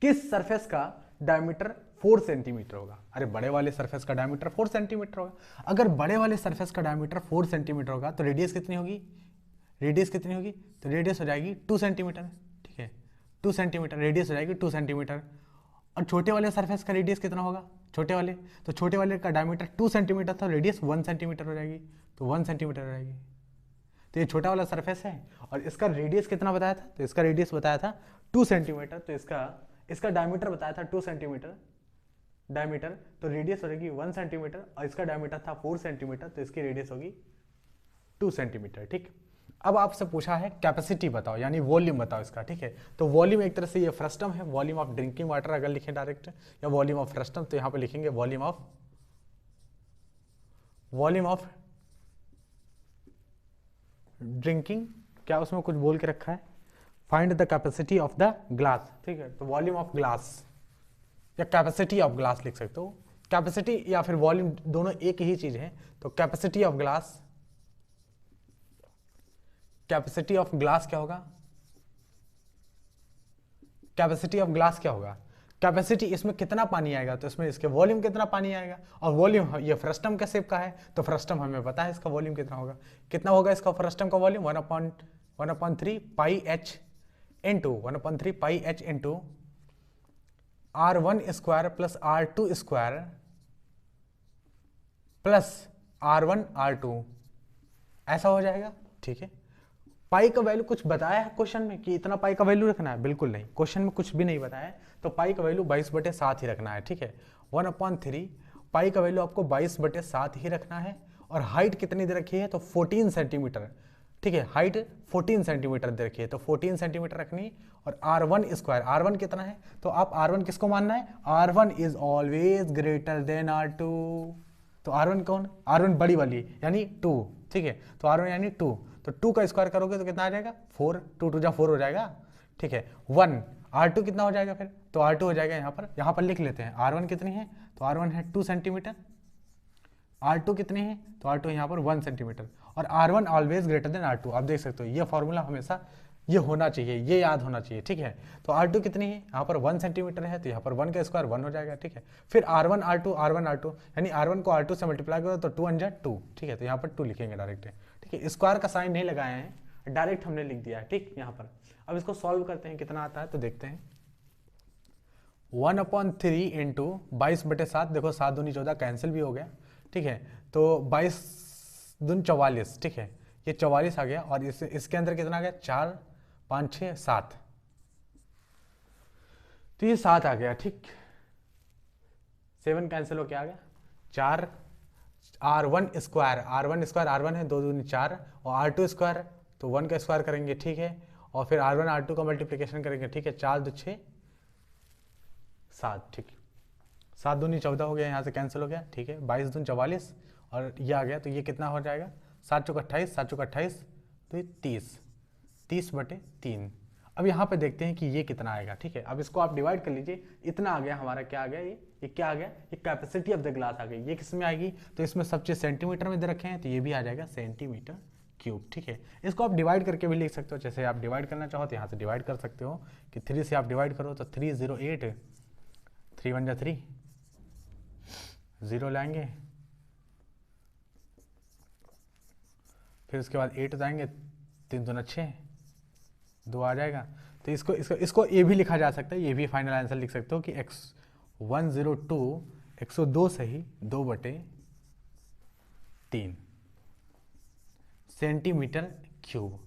किस सरफेस का डायमीटर 4 सेंटीमीटर होगा। अरे बड़े वाले सरफेस का डायमीटर 4 सेंटीमीटर होगा। अगर बड़े वाले सरफेस का डायमीटर 4 सेंटीमीटर होगा तो रेडियस कितनी होगी, रेडियस कितनी होगी, तो रेडियस हो जाएगी 2 सेंटीमीटर, ठीक है। 2 सेंटीमीटर रेडियस हो जाएगी 2 सेंटीमीटर। और छोटे वाले सरफेस का रेडियस कितना होगा, छोटे वाले, तो छोटे वाले का डायमीटर 2 सेंटीमीटर था, रेडियस 1 सेंटीमीटर हो जाएगी, तो 1 सेंटीमीटर हो जाएगी। तो ये छोटा वाला सरफेस है और इसका रेडियस कितना बताया था, तो इसका रेडियस बताया था 2 सेंटीमीटर, तो इसका डायमीटर बताया था 2 सेंटीमीटर डायमीटर, तो रेडियस हो जाएगी 1 सेंटीमीटर और इसका डायमीटर था 4 सेंटीमीटर, तो इसकी रेडियस होगी 2 सेंटीमीटर, ठीक। अब आपसे पूछा है कैपेसिटी बताओ, यानी वॉल्यूम बताओ इसका, ठीक है। तो वॉल्यूम एक तरह से ये फ्रस्टम है, वॉल्यूम ऑफ ड्रिंकिंग वाटर अगर लिखें डायरेक्ट, या वॉल्यूम ऑफ फ्रस्टम, तो यहाँ पे लिखेंगे वॉल्यूम ऑफ ड्रिंकिंग, क्या उसमें कुछ बोल के रखा है, find the capacity of the glass, ठीक है। तो वॉल्यूम ऑफ ग्लास या कैपेसिटी ऑफ ग्लास लिख सकते हो। कैपेसिटी या फिर वॉल्यूम दोनों एक ही चीज है। तो capacity of glass, capacity of glass क्या होगा, कैपेसिटी ऑफ ग्लास क्या होगा, कैपेसिटी इसमें कितना पानी आएगा, तो इसमें इसके वॉल्यूम कितना पानी आएगा। और वॉल्यूम ये फ्रस्टम के शेप का है, तो फ्रस्टम हमें पता है इसका वॉल्यूम कितना होगा इसका फ्रस्टम का volume 1/3 pi H into R1 square plus R2 square plus R1 R2, ऐसा हो जाएगा, ठीक है। पाई का वैल्यू कुछ बताया है क्वेश्चन में कि इतना पाई का वैल्यू रखना है, बिल्कुल नहीं, क्वेश्चन में कुछ भी नहीं बताया है। तो पाई का वैल्यू 22/7 ही रखना है, ठीक है। 1/3 पाई का वैल्यू आपको 22/7 ही रखना है। और हाइट कितनी दे रखी है, तो 14 सेंटीमीटर, ठीक है। हाइट 14 सेंटीमीटर दे रखी है, तो 14 सेंटीमीटर रखनी। और R1 स्क्वायर, R1 कितना है, तो आप R1 किसको मानना है, R1 is always greater than R2। तो R1 कौन, R1 बड़ी वाली यानी 2, ठीक है। तो R1 यानी 2, तो 2 का स्क्वायर करोगे तो कितना आ जाएगा 4, 2 2 4 हो जाएगा, ठीक है। 1 R2 कितना हो जाएगा फिर, तो R2 हो जाएगा यहाँ पर लिख लेते हैं। R1 कितनी है, तो R1 है 2 सेंटीमीटर, R2 कितनी है, तो R2 यहाँ पर 1 सेंटीमीटर। और R1 always greater than R2, आप देख सकते हो ये फॉर्मूला हमेशा ये होना चाहिए, ये याद होना चाहिए, ठीक है। तो R2 कितनी है, यहाँ पर 1 सेंटीमीटर है, तो यहाँ पर 1 का स्क्वायर 1 हो जाएगा, ठीक है। फिर R1 R2 यानी R1 को R2 से मल्टीप्लाई करो तो 2 1 2, ठीक है। तो यहाँ पर 2 लिखेंगे डायरेक्ट, ठीक है। स्क्वायर का साइन नहीं लगाए हैं, डायरेक्ट हमने लिख दिया है, ठीक, यहाँ पर। अब इसको सॉल्व करते हैं, कितना आता है तो देखते हैं। 1/3 इंटू 22/7, देखो 7 दूनी 14 कैंसिल भी हो गया, ठीक है। तो 22 दूनी 44, ठीक है, ये 44 आ गया। और इसके अंदर कितना आ गया, 4 5 6 7, तो ये 7 आ गया, ठीक। 7 कैंसिल हो क्या आ गया, 4 R1 स्क्वायर R1 है 2 दूनी 4, और R2 स्क्वायर तो 1 का स्क्वायर करेंगे, ठीक है। और फिर R1 R2 का मल्टीप्लिकेशन करेंगे, ठीक है। 4 2 6 7, ठीक, 7 दूनी 14 हो गया, यहाँ से कैंसिल हो गया, ठीक है। 22 दूनी 44 और ये आ गया, तो ये कितना हो जाएगा, 7 चौक 28, 7 चौक 28, तो ये 30/3। अब यहाँ पे देखते हैं कि ये कितना आएगा, ठीक है। अब इसको आप डिवाइड कर लीजिए, इतना आ गया हमारा, क्या आ गया, ये क्या आ गया, ये कैपेसिटी ऑफ द ग्लास आ गई। ये किस में आएगी, तो इसमें सब चीज सेंटीमीटर में दे रखे हैं, तो ये भी आ जाएगा सेंटीमीटर क्यूब, ठीक है। इसको आप डिवाइड करके भी लिख सकते हो, जैसे आप डिवाइड करना चाहो तो यहाँ से डिवाइड कर सकते हो कि 3 से आप डिवाइड करो तो 308, 3 1 3, 0 लाएंगे, फिर उसके बाद 8 जाएंगे, 3 2 6, 2 आ जाएगा। तो इसको ये भी लिखा जा सकता है, ये भी फाइनल आंसर लिख सकते हो कि 102 सही 2/3, सेंटीमीटर क्यूब।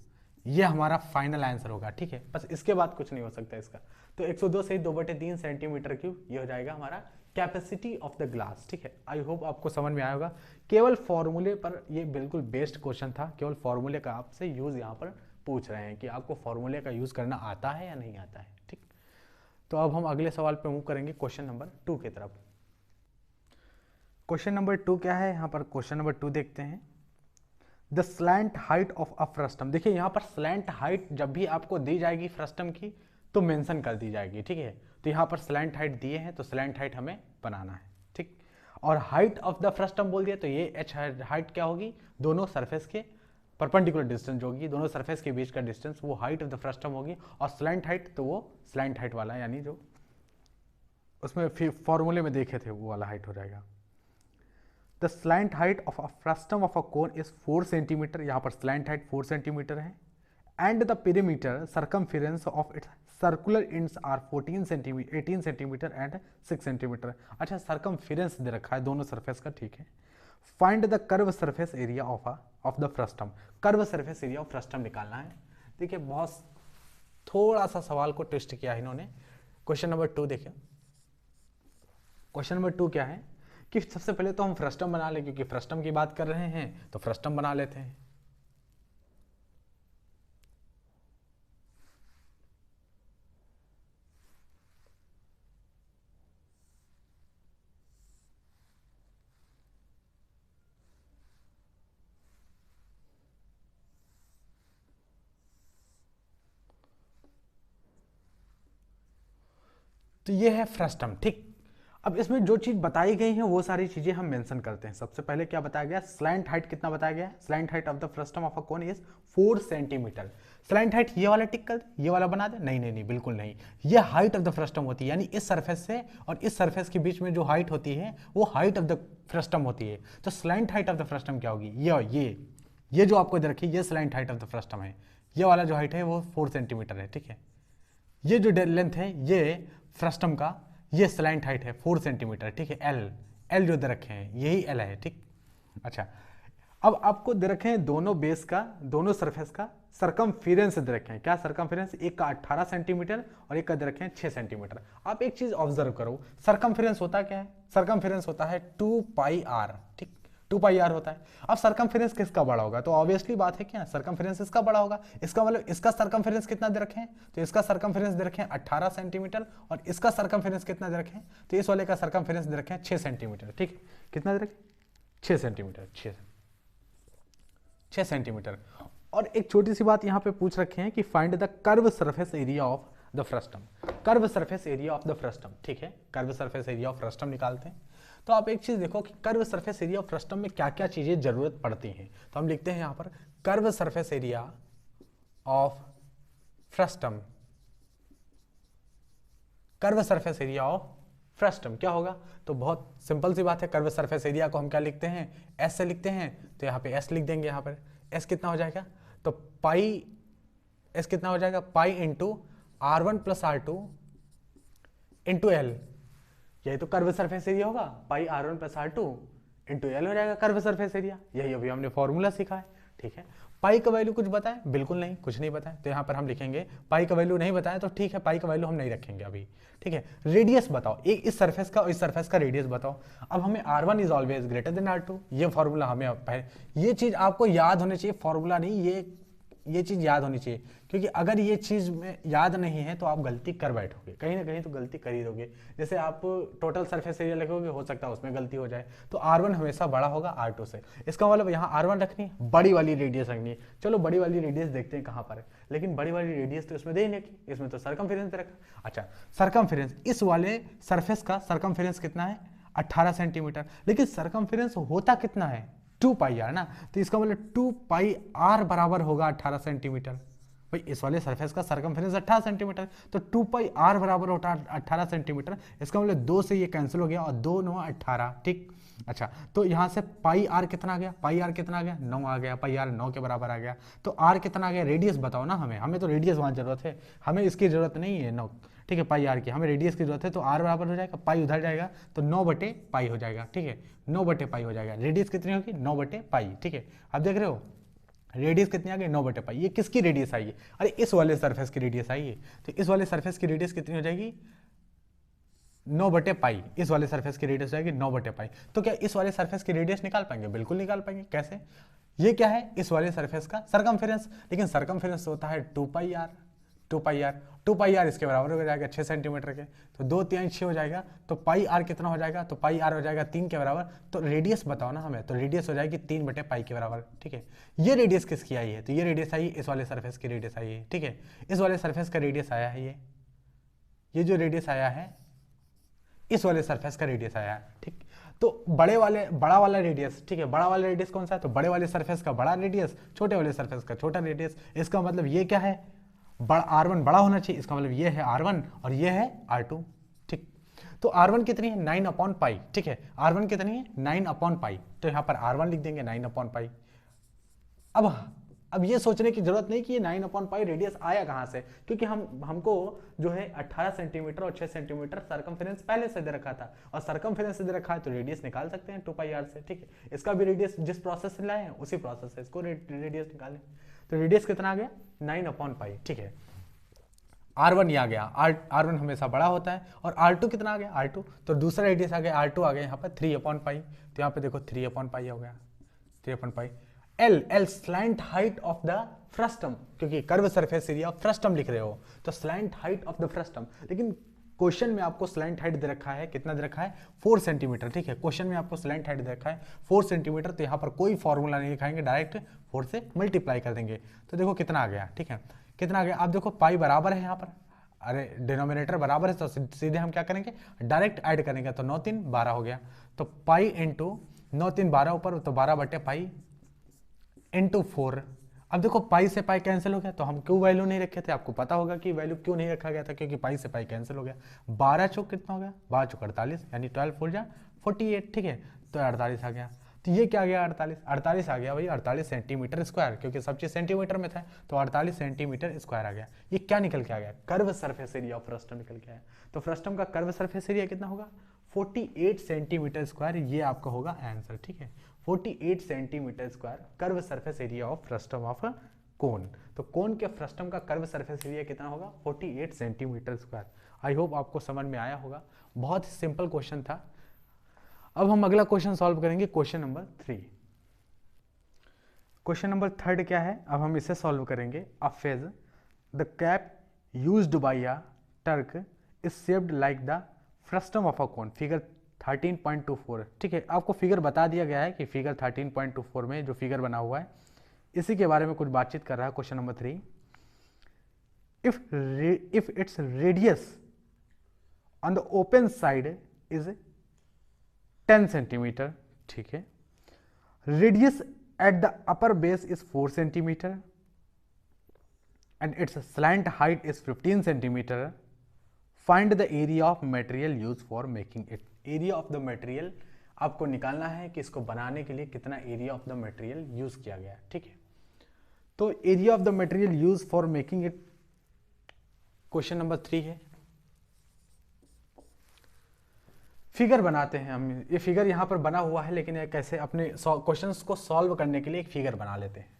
ये हमारा फाइनल आंसर होगा, ठीक है। बस इसके बाद कुछ नहीं हो सकता इसका। तो 102 से 2/3 सेंटीमीटर क्यूब ये हो जाएगा हमारा कैपेसिटी ऑफ द ग्लास, ठीक है। आई होप आपको समझ में आया होगा। केवल फॉर्मूले पर ये बिल्कुल बेस्ट क्वेश्चन था, केवल फॉर्मूले का आपसे यूज यहाँ पर पूछ रहे हैं कि आपको फॉर्मूले का यूज करना आता है या नहीं आता है, ठीक। तो अब हम अगले सवाल पे मूव करेंगे, क्वेश्चन नंबर 2 की तरफ। क्वेश्चन नंबर 2 क्या है, यहाँ पर क्वेश्चन नंबर 2 देखते हैं। The slant height of a frustum. देखिए यहाँ पर स्लैंट हाइट जब भी आपको दी जाएगी फ्रस्टम की तो मेंशन कर दी जाएगी, ठीक है। तो यहाँ पर स्लैंट हाइट दिए हैं तो स्लैंट हाइट हमें बनाना है, ठीक। और हाइट ऑफ द फ्रस्टम बोल दिया तो ये एच हाइट क्या होगी, दोनों सरफेस के परपेंडिकुलर डिस्टेंस जो होगी, दोनों सरफेस के बीच का डिस्टेंस, वो हाइट ऑफ द फ्रस्टम होगी। और स्लैंट हाइट तो वो स्लैंट हाइट वाला यानी जो उसमें फॉर्मूले में देखे थे वो वाला हाइट हो जाएगा। The slant height of a frustum of a cone is 4 centimetre. यहाँ पर स्लैंट हाइट 4 सेंटीमीटर है। And the perimeter circumference of its circular ends are 18 centimetre and 6 centimetre. अच्छा, सर्कमफेरेंस दे रखा है दोनों सरफेस का, ठीक है। Find the curve surface area of the frustum. Curve surface area of frustum निकालना है। देखिए बहुत थोड़ा सा सवाल को ट्विस्ट किया है इन्होंने। क्वेश्चन नंबर 2 देखिए। क्वेश्चन नंबर 2 क्या है कि सबसे पहले तो हम फ्रस्टम बना लें, क्योंकि फ्रस्टम की बात कर रहे हैं तो फ्रस्टम बना लेते हैं। तो ये है फ्रस्टम, ठीक। अब इसमें जो चीज बताई गई है वो सारी चीजें हम मेंशन करते हैं। सबसे पहले क्या बताया गया, स्लैंट हाइट कितना बताया गया, slant height of the frustum of a cone is 4 centimetre. Slant height ये वाला टिक कर दे, ये वाला बना दे, नहीं नहीं नहीं बिल्कुल नहीं। ये हाइट ऑफ द फ्रस्टम होती है, यानी इस सरफेस से और इस सरफेस के बीच में जो हाइट होती है वो हाइट ऑफ द फ्रस्टम होती है। तो slant height of the frustum क्या होगी, ये जो आपको दे रखी है ये slant height of the frustum है। ये वाला जो हाइट है वो 4 सेंटीमीटर है, ठीक है। ये जो लेंथ है ये फ्रस्टम का, ये स्लैंट हाइट है 4 सेंटीमीटर, ठीक है। एल जो दे रखे हैं यही एल है, ठीक। अच्छा, अब आपको दे रखे हैं दोनों बेस का, दोनों सरफेस का सरकमफेरेंस दे रखे हैं। क्या सरकमफेरेंस, एक का 18 सेंटीमीटर और एक का दे रखे हैं 6 सेंटीमीटर। आप एक चीज ऑब्जर्व करो, सरकमफेरेंस होता क्या है, सरकमफेरेंस होता है 2 पाई आर, ठीक। 2 पाई आर होता है। अब सरकमफेरेंस किसका बड़ा होगा, तो ऑब्वियसली बात है क्या, सरकमफेरेंस इसका बड़ा होगा। इसका मतलब इसका सरकमफेरेंस कितना दे रखे हैं, तो इसका सरकमफेरेंस दे रखे हैं 18 सेंटीमीटर और इसका सरकमफेरेंस कितना दे रखे हैं, तो इस वाले का सरकमफेरेंस दे रखे हैं 6 सेंटीमीटर, ठीक है। कितना दे रखे, 6 सेंटीमीटर, 6 सेंटीमीटर। और एक छोटी सी बात यहाँ पे पूछ रखे हैं कि find the curve surface area of the frustum. Curve surface area of the frustum, ठीक है। Curve surface area of frustum निकालते हैं। तो आप एक चीज देखो कि curve surface area of frustum में क्या क्या चीजें जरूरत पड़ती हैं। तो हम लिखते हैं यहाँ पर curve surface area of frustum. Curve surface area of frustum क्या होगा, तो बहुत सिंपल सी बात है। कर्व सरफेस एरिया को हम क्या लिखते हैं, एस से लिखते हैं। तो यहाँ पे एस लिख देंगे। यहाँ पर एस कितना हो जाएगा, तो पाई एस कितना हो जाएगा, pi into R1 plus R2 into L. यही तो कर्व सरफेस एरिया होगा, पाई R1 plus R2 into L हो जाएगा कर्व सरफेस एरिया। यही अभी हमने फॉर्मूला सीखा है, ठीक है। पाई का वैल्यू कुछ बताएं, बिल्कुल नहीं, कुछ नहीं बताएं। तो यहाँ पर हम लिखेंगे पाई का वैल्यू नहीं बताएं तो ठीक है, पाई का वैल्यू हम नहीं रखेंगे अभी, ठीक है। रेडियस बताओ, एक इस सरफेस का और इस सरफेस का रेडियस बताओ। अब हमें R1 is always greater than R2, ये फॉर्मूला हमें ये चीज आपको याद होनी चाहिए, फॉर्मूला नहीं, ये चीज याद होनी चाहिए। क्योंकि अगर ये चीज में याद नहीं है तो आप गलती कर बैठोगे, कहीं ना कहीं तो गलती कर ही दोगे। जैसे आप टोटल सरफेस एरिया लिखोगे, हो सकता है उसमें गलती हो जाए। तो R1 हमेशा बड़ा होगा R2 से, इसका मतलब यहाँ R1 रखनी है, बड़ी वाली रेडियस रखनी है। चलो बड़ी वाली रेडियस देखते हैं कहाँ पर है, लेकिन बड़ी वाली रेडियस तो इसमें दे नहीं रखी, इसमें तो सरकमफेरेंस दे रखा। अच्छा, सरकमफेरेंस इस वाले सरफेस का सरकमफेरेंस कितना है, 18 सेंटीमीटर। लेकिन सरकमफेरेंस होता कितना है, 2 पाई आर ना। तो इसका मतलब 2 पाई आर बराबर होगा 18 सेंटीमीटर। भाई इस वाले सरफेस का सरकमफेरेंस 18 सेंटीमीटर, तो 2 पाई आर बराबर होता है 18 सेंटीमीटर। इसका मतलब 2 से ये कैंसिल हो गया और 2 9 18, ठीक। अच्छा, तो यहाँ से पाई आर कितना आ गया, पाई आर कितना आ गया, 9 आ गया। पाई आर 9 के बराबर आ गया। तो आर कितना आ गया, रेडियस बताओ ना हमें तो रेडियस वहाँ जरूरत है, हमें इसकी जरूरत नहीं है 9, ठीक है। पाई आर की हमें रेडियस की जरूरत है। तो आर बराबर हो जाएगा, पाई उधर जाएगा तो 9 बटे पाई हो जाएगा, ठीक है। 9 बटे पाई हो जाएगा। रेडियस कितनी होगी, 9 बटे पाई, ठीक है। अब देख रहे हो रेडियस कितनी आ गई 9/पाई। ये किसकी रेडियस आई है? अरे इस वाले सरफेस की रेडियस आई है, तो इस वाले सरफेस की रेडियस कितनी हो जाएगी 9/पाई। इस वाले सरफेस की रेडियस हो जाएगी 9/पाई। तो क्या इस वाले सरफेस की रेडियस निकाल पाएंगे? बिल्कुल निकाल पाएंगे। कैसे? ये क्या है? इस वाले सरफेस का सरकमफेरेंस, लेकिन सरकमफेरेंस होता है 2πr। 2πr इसके बराबर हो जाएगा 6 सेंटीमीटर के, तो 2×3 6 हो जाएगा। तो पाई आर कितना हो जाएगा? तो पाई आर हो जाएगा 3 के बराबर। तो रेडियस बताओ ना हमें, तो रेडियस हो जाएगी 3/पाई के बराबर। ठीक है, ये रेडियस किसकी आई है? तो ये रेडियस आई है इस वाले सरफेस की रेडियस आई है। ठीक है, इस वाले सरफेस का रेडियस आया है ये जो रेडियस आया है इस वाले सरफेस का रेडियस आया है। ठीक, तो बड़ा वाला रेडियस, ठीक है, बड़ा वाला रेडियस कौन सा है? तो बड़े वाले सरफेस का बड़ा रेडियस, छोटे वाले सरफेस का छोटा रेडियस। इसका मतलब ये क्या है? R1 बड़ा होना चाहिए, इसका मतलब ये है R1 और ये है R2। ठीक, तो R1 कितनी है? 9/पाई। ठीक है, R1 कितनी है? 9/पाई। तो यहाँ पर R1 लिख देंगे 9/पाई। अब ये सोचने की जरूरत नहीं कि ये 9/पाई रेडियस आया कहाँ से, क्योंकि हमको जो है 18 सेंटीमीटर और 6 सेंटीमीटर सरकमफेरेंस पहले से दे रखा था, और सरकमफेरेंस से दे रखा है तो रेडियस निकाल सकते हैं 2πr से। ठीक है, इसका भी रेडियस जिस प्रोसेस से लाए हैं उसी प्रोसेस से इसको रेडियस निकालें। तो रेडियस कितना आ गया? 9/पाई। ठीक है, R1 ये आ गया, R1 हमेशा बड़ा होता है। और R2 कितना आ गया? R2, तो दूसरा रेडियस आ गया R2 आ गया यहाँ पर 3/पाई। तो यहाँ पे देखो 3/पाई हो गया, 3/पाई। L slant height of the frustum, क्योंकि curve surface area of frustum लिख रहे हो तो slant height of the frustum. लेकिन क्वेश्चन में आपको स्लैंट हाइट दे रखा है, कितना दे रखा है? 4 सेंटीमीटर। ठीक है, क्वेश्चन में आपको स्लैंट हाइट दे रखा है 4 सेंटीमीटर। तो यहाँ पर कोई फॉर्मूला नहीं लिखाएंगे, डायरेक्ट 4 से मल्टीप्लाई कर देंगे। तो देखो कितना आ गया। ठीक है, कितना आ गया? आप देखो पाई बराबर है यहाँ पर, अरे डिनोमिनेटर बराबर है तो सीधे हम क्या करेंगे? डायरेक्ट ऐड करेंगे। तो 9 3 12 हो गया। तो पाई इंटू 9 3 12 ऊपर, तो 12/पाई इंटू 4। अब देखो पाई से पाई कैंसिल हो गया, तो हम क्यों वैल्यू नहीं रखे थे? आपको पता होगा कि वैल्यू क्यों नहीं रखा गया था, क्योंकि पाई से पाई कैंसिल हो गया। 12 चौक कितना हो गया? 12 चौक 48, यानी 12 4 जा 48। ठीक है, तो 48 आ गया। तो ये क्या आ गया? 48 आ गया भाई, 48 सेंटीमीटर स्क्वायर, क्योंकि सब चीज सेंटीमीटर में था, तो 48 सेंटीमीटर स्क्वायर आ गया। ये क्या निकल के आ गया? Curve surface area of frustum निकल के आया। तो फ्रस्टम का कर्व सरफेस एरिया कितना होगा? 48 सेंटीमीटर स्क्वायर। ये आपका होगा आंसर। ठीक है, 48 centimetre square curve surface area of frustum of cone. तो कोन के फ्रस्टम का कर्व सरफेस एरिया कितना होगा? 48 सेंटीमीटर स्क्वायर। आई होप आपको समझ में आया होगा, बहुत ही सिंपल क्वेश्चन था। अब हम अगला क्वेश्चन सॉल्व करेंगे, क्वेश्चन नंबर 3। क्वेश्चन नंबर 3 क्या है? अब हम इसे सॉल्व करेंगे। A fez the cap used by a Turk is shaped like the frustum of a cone, figure 13.24। ठीक है, आपको फिगर बता दिया गया है कि फिगर 13.24 में जो फिगर बना हुआ है इसी के बारे में कुछ बातचीत कर रहा है question number 3। If its radius on the open side is 10 centimetre, ठीक है, radius at the upper base is 4 centimetre and it's slant height is 15 centimetre, find the area of material use for making it. Area of the material आपको निकालना है कि इसको बनाने के लिए कितना area of the material use किया गया है। ठीक है, तो area of the material use for making it question number 3 है। फिगर बनाते हैं हम। ये फिगर यहां पर बना हुआ है, लेकिन ये कैसे अपने क्वेश्चंस को सॉल्व करने के लिए एक फिगर बना लेते हैं।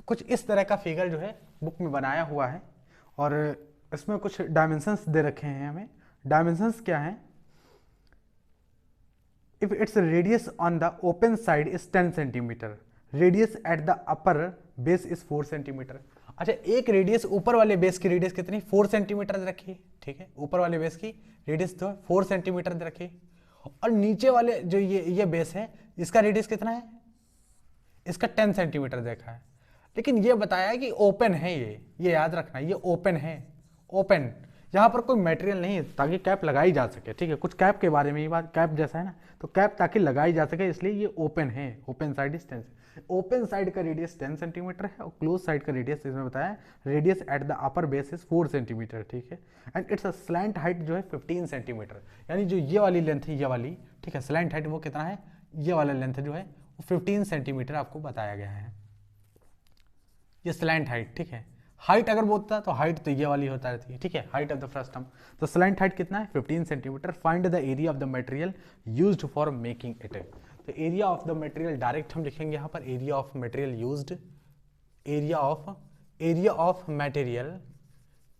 कुछ इस तरह का फिगर जो है बुक में बनाया हुआ है, और इसमें कुछ डायमेंशंस दे रखे हैं हमें। डायमेंशंस क्या हैं? If its radius on the open side is 10 centimetre, radius at the upper base is 4 centimetre. अच्छा, एक रेडियस ऊपर वाले बेस की रेडियस कितनी? 4 सेंटीमीटर रखी। ठीक है, ऊपर वाले बेस की रेडियस तो 4 सेंटीमीटर रखी, और नीचे वाले जो ये बेस है इसका रेडियस कितना है? इसका 10 सेंटीमीटर देखा है, लेकिन ये बताया है कि ओपन है। ये याद रखना, ये ओपन है। ओपन यहाँ पर कोई मटेरियल नहीं है ताकि कैप लगाई जा सके, ठीक है। कुछ कैप के बारे में ही बात, कैप जैसा है ना, तो कैप ताकि लगाई जा सके इसलिए ये ओपन है, open side is 10। Open side का रेडियस 10 सेंटीमीटर है और क्लोज साइड का रेडियस इसमें बताया radius at the upper base is 4 centimetre, ठीक है। And it's a slant height जो है 15 सेंटीमीटर, यानी जो ये वाली लेंथ है ये वाली, ठीक है, स्लैंट हाइट वो कितना है, ये वाला लेंथ जो है वो 15 सेंटीमीटर आपको बताया गया है, ये स्लैंट हाइट, ठीक है। हाइट अगर बोलता तो हाइट तो ये वाली होता रहती है, ठीक है, हाइट ऑफ द फ्रस्टम। तो स्लैंट हाइट कितना है 15 centimetre. Find the area of the material used for making it. तो area of the material direct हम लिखेंगे यहाँ पर area of material used, area of material,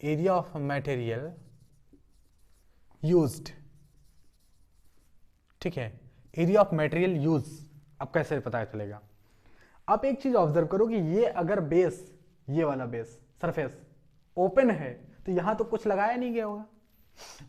area of material used, ठीक है, एरिया ऑफ मटेरियल यूज। अब कैसे पता चलेगा, आप एक चीज ऑब्जर्व करो कि ये अगर बेस, ये वाला बेस सरफेस ओपन है तो यहां तो कुछ लगाया नहीं गया होगा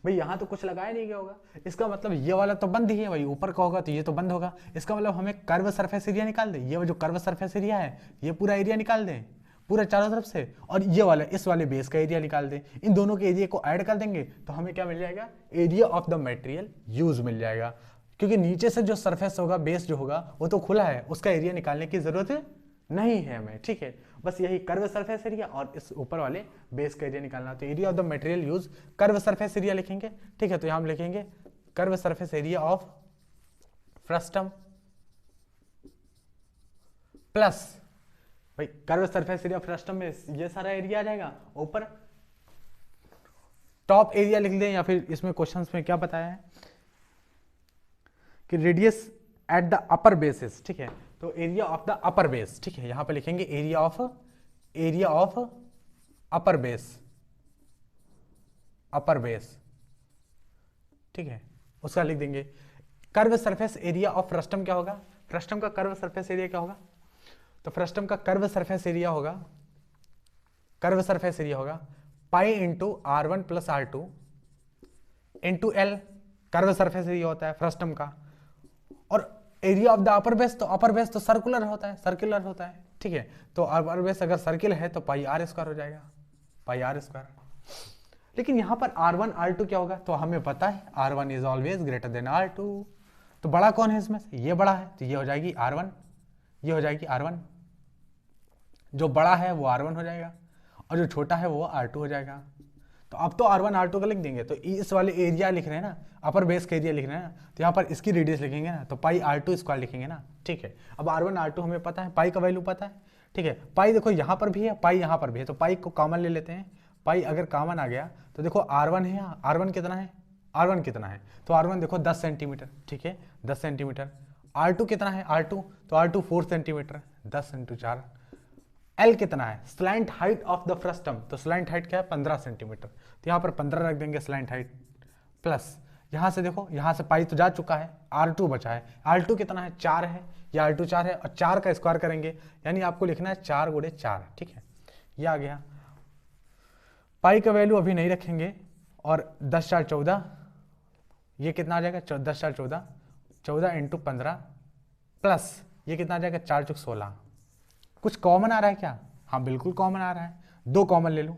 भाई, यहां तो कुछ लगाया नहीं गया होगा, इसका मतलब ये वाला तो बंद ही है भाई, ऊपर का होगा तो ये तो बंद होगा, इसका मतलब हमें कर्व सरफेस एरिया निकाल दे, ये जो कर्व सरफेस एरिया है ये पूरा एरिया निकाल दें पूरा चारों तरफ से, और ये वाला इस वाले बेस का एरिया निकाल दें, इन दोनों के एरिया को ऐड कर देंगे तो हमें क्या मिल जाएगा, area of the material use मिल जाएगा। क्योंकि नीचे से जो सरफेस होगा, बेस जो होगा वो तो खुला है, उसका एरिया निकालने की जरूरत नहीं है हमें, ठीक है। बस यही कर्व सरफेस एरिया और इस ऊपर वाले बेस का एरिया निकालना। तो area of the material use curve surface area लिखेंगे, ठीक है। तो यहां हम लिखेंगे curve surface area of frustum plus भाई कर्व सरफेस एरिया फ्रस्टम में ये सारा एरिया आ जाएगा, ऊपर टॉप एरिया लिख दें, या फिर इसमें क्वेश्चंस में क्या बताया है कि radius at the upper basis, ठीक है। तो area of the upper base, ठीक है, यहां पे लिखेंगे एरिया ऑफ अपर बेस, ठीक है, उसका लिख देंगे। Curve surface area of frustum क्या होगा, फ्रस्टम का कर्व सरफेस एरिया क्या होगा, तो फ्रस्टम का कर्व सरफेस एरिया होगा, pi into R1 plus R2 into L, curve surface area होता है फ्रस्टम का। और area of the upper base, तो अपर बेस तो सर्कुलर होता है, ठीक है। तो अपर बेस अगर सर्किल है तो पाई R स्क्वायर हो जाएगा, पाई R स्क्वायर। लेकिन यहां पर R1 R2 क्या होगा, तो हमें पता है R1 is always greater than R2। तो बड़ा कौन है इसमें से, ये बड़ा है, तो ये हो जाएगी R1, ये हो जाएगी R1, जो बड़ा है वो R1 हो जाएगा और जो छोटा है वो R2 हो जाएगा। तो अब तो R1 R2 का लिख देंगे, तो इस वाले एरिया लिख रहे हैं ना, अपर बेस का एरिया लिख रहे हैं ना, तो यहाँ पर इसकी रेडियस लिखेंगे ना, तो पाई R2 स्क्वायर लिखेंगे ना, ठीक है। अब R1 R2 हमें पता है, पाई का वैल्यू पता है, ठीक है। पाई देखो यहाँ पर भी है, पाई यहाँ पर भी है, तो पाई को कॉमन ले लेते हैं। पाई अगर कॉमन आ गया तो देखो R1 है, R1 कितना है, R1 कितना है, तो R1 देखो 10 सेंटीमीटर, ठीक है, 10 सेंटीमीटर। R2 कितना है, R2 तो R2 4 सेंटीमीटर, 10 इंटू 4। L कितना है, slant height of the frustum, तो स्लैंट हाइट क्या है 15 सेंटीमीटर, तो यहाँ पर 15 रख देंगे स्लैंट हाइट, प्लस यहाँ से देखो, यहाँ से पाई तो जा चुका है, R2 बचा है, R2 कितना है 4 है, ये R2 4 है, और 4 का स्क्वायर करेंगे, यानी आपको लिखना है 4 गुणे 4, ठीक है, ये आ गया। पाई का वैल्यू अभी नहीं रखेंगे, और 10 4 14, ये कितना आ जाएगा 10 4 14, 14 इंटू 15 प्लस ये कितना आ जाएगा 4 चौक 16। कुछ कॉमन आ रहा है क्या, हाँ बिल्कुल कॉमन आ रहा है, 2 कॉमन ले लो,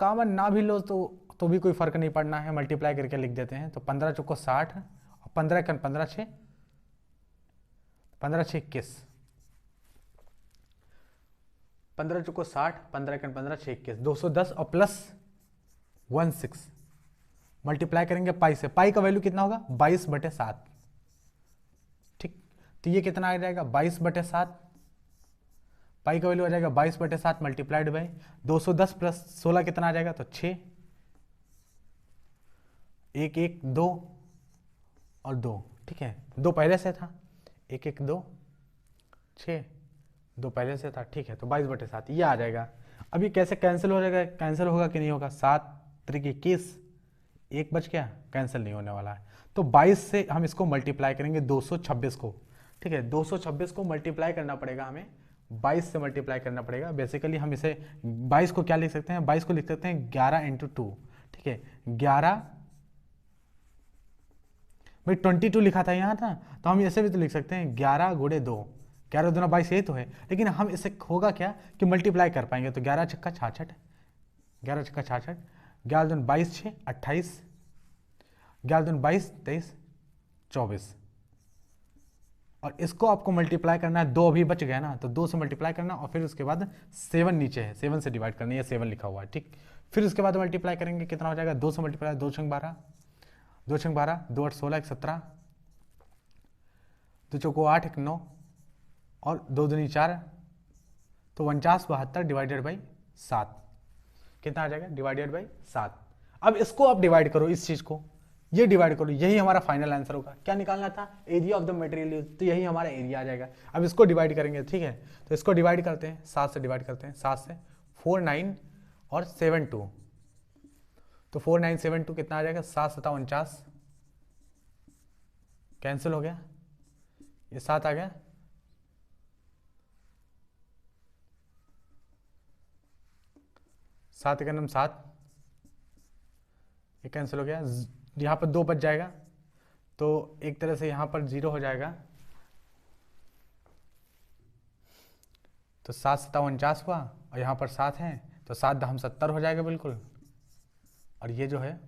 कॉमन ना भी लो तो भी कोई फर्क नहीं पड़ना है, मल्टीप्लाई करके लिख देते हैं। तो 15 चौको 60 और 15 कन 15 6 21, 15 चौको 60, 15 कन 15 6 21, 210 और प्लस 16 मल्टीप्लाई करेंगे पाई से, पाई का वैल्यू कितना होगा 22/7, ठीक। तो ये कितना आ जाएगा 22/7, पाई का वैल्यू आ जाएगा 22/7 मल्टीप्लाइड बाई 210 प्लस 16 कितना आ जाएगा, तो 6, 1 1 2 और 2, ठीक है, 2 पहले से था, 1 1 2 6, 2 पहले से था, ठीक है। तो 22/7 ये आ जाएगा। अभी कैसे कैंसिल हो जाएगा, कैंसिल होगा कि नहीं होगा, 7 3 21, 1 बच गया, कैंसिल नहीं होने वाला है। तो 22 से हम इसको मल्टीप्लाई करेंगे 226 को, ठीक है, 226 को मल्टीप्लाई करना पड़ेगा हमें, 22 से मल्टीप्लाई करना पड़ेगा। बेसिकली हम इसे 22 को क्या लिख सकते हैं, 22 को लिख सकते हैं 11 इंटू 2, ठीक है, 11 भाई 22 लिखा था यहाँ था, तो हम ऐसे भी तो लिख सकते हैं 11 गुणे 2, 11 दूना 22 यही तो है, लेकिन हम इसे होगा क्या कि मल्टीप्लाई कर पाएंगे, तो 11 छक्का 66, 11 छक्का 66, 11 दूनी 22, 6 28, 11 दूनी 22, 23, 24। और इसको आपको मल्टीप्लाई करना है, 2 अभी बच गया ना, तो 2 से मल्टीप्लाई करना और फिर उसके बाद 7 नीचे है, 7 से डिवाइड करनी है, 7 लिखा हुआ है, ठीक। फिर उसके बाद मल्टीप्लाई करेंगे, कितना हो जाएगा, 2 से मल्टीप्लाई, 2 छंग 12, 2 छंग 12, 2 8 16, 1 17, 2 चौको 8, 1 9 और 2 दूनी 4, तो 49 72 डिवाइडेड बाई 7, कितना आ जाएगा, डिवाइडेड बाई 7। अब इसको आप डिवाइड करो, इस चीज को ये डिवाइड करो, यही हमारा फाइनल आंसर होगा। क्या निकालना था, area of the material use, तो यही हमारा एरिया आ जाएगा। अब इसको डिवाइड करेंगे, ठीक है, तो इसको डिवाइड करते हैं, 7 से डिवाइड करते हैं, 7 से 4 9 और 7 2, तो 4 9 7 2 कितना आ जाएगा, 7 7 49, कैंसिल हो गया, ये 7 आ गया, सात का नम 7, ये कैंसिल हो गया, यहाँ पर 2 बच जाएगा, तो एक तरह से यहाँ पर 0 हो जाएगा, तो 7 7 49 हुआ और यहाँ पर 7 है, तो 7 दहम 70 हो जाएगा बिल्कुल, और ये जो है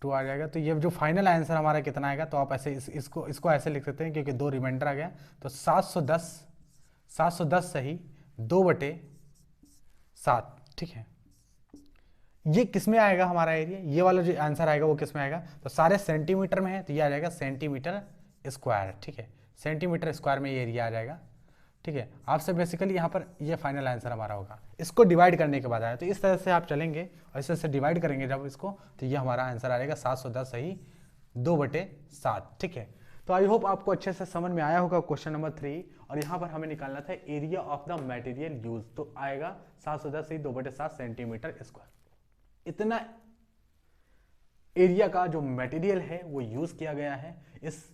2 आ जाएगा। तो ये जो फाइनल आंसर हमारा कितना आएगा, तो आप ऐसे इसको ऐसे लिख सकते हैं, क्योंकि 2 रिमाइंडर आ गया, तो 710 सही 2/7, ठीक है। ये किस में आएगा हमारा एरिया, ये वाला जो आंसर आएगा वो किस में आएगा, तो सारे सेंटीमीटर में है, तो ये आ जाएगा सेंटीमीटर स्क्वायर, ठीक है, सेंटीमीटर स्क्वायर में ये एरिया आ जाएगा, ठीक है। आपसे बेसिकली यहाँ पर ये फाइनल आंसर हमारा होगा, इसको डिवाइड करने के बाद आया, तो इस तरह से आप चलेंगे और इस तरह से डिवाइड करेंगे जब इसको, तो ये हमारा आंसर आ जाएगा 710 सही 2/7, ठीक है। तो आई होप आपको अच्छे से समझ में आया होगा क्वेश्चन नंबर 3, और यहाँ पर हमें निकालना था area of the material use, तो आएगा 710 सही 2/7 सेंटीमीटर स्क्वायर। इतना एरिया का जो मटेरियल है वो यूज किया गया है इस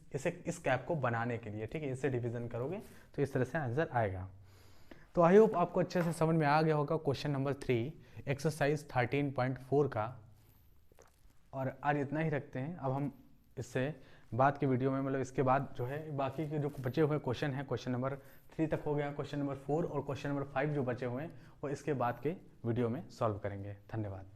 कैप को बनाने के लिए, ठीक है। इससे डिवीजन करोगे तो इस तरह से आंसर आएगा। तो आई होप आपको अच्छे से समझ में आ गया होगा क्वेश्चन नंबर 3 एक्सरसाइज 13.4 का। और आज इतना ही रखते हैं। अब हम इससे बाद की वीडियो में, मतलब इसके बाद जो है बाकी के जो बचे हुए क्वेश्चन हैं, क्वेश्चन नंबर 3 तक हो गया, क्वेश्चन नंबर 4 और क्वेश्चन नंबर 5 जो बचे हुए हैं वो इसके बाद के वीडियो में सॉल्व करेंगे। धन्यवाद।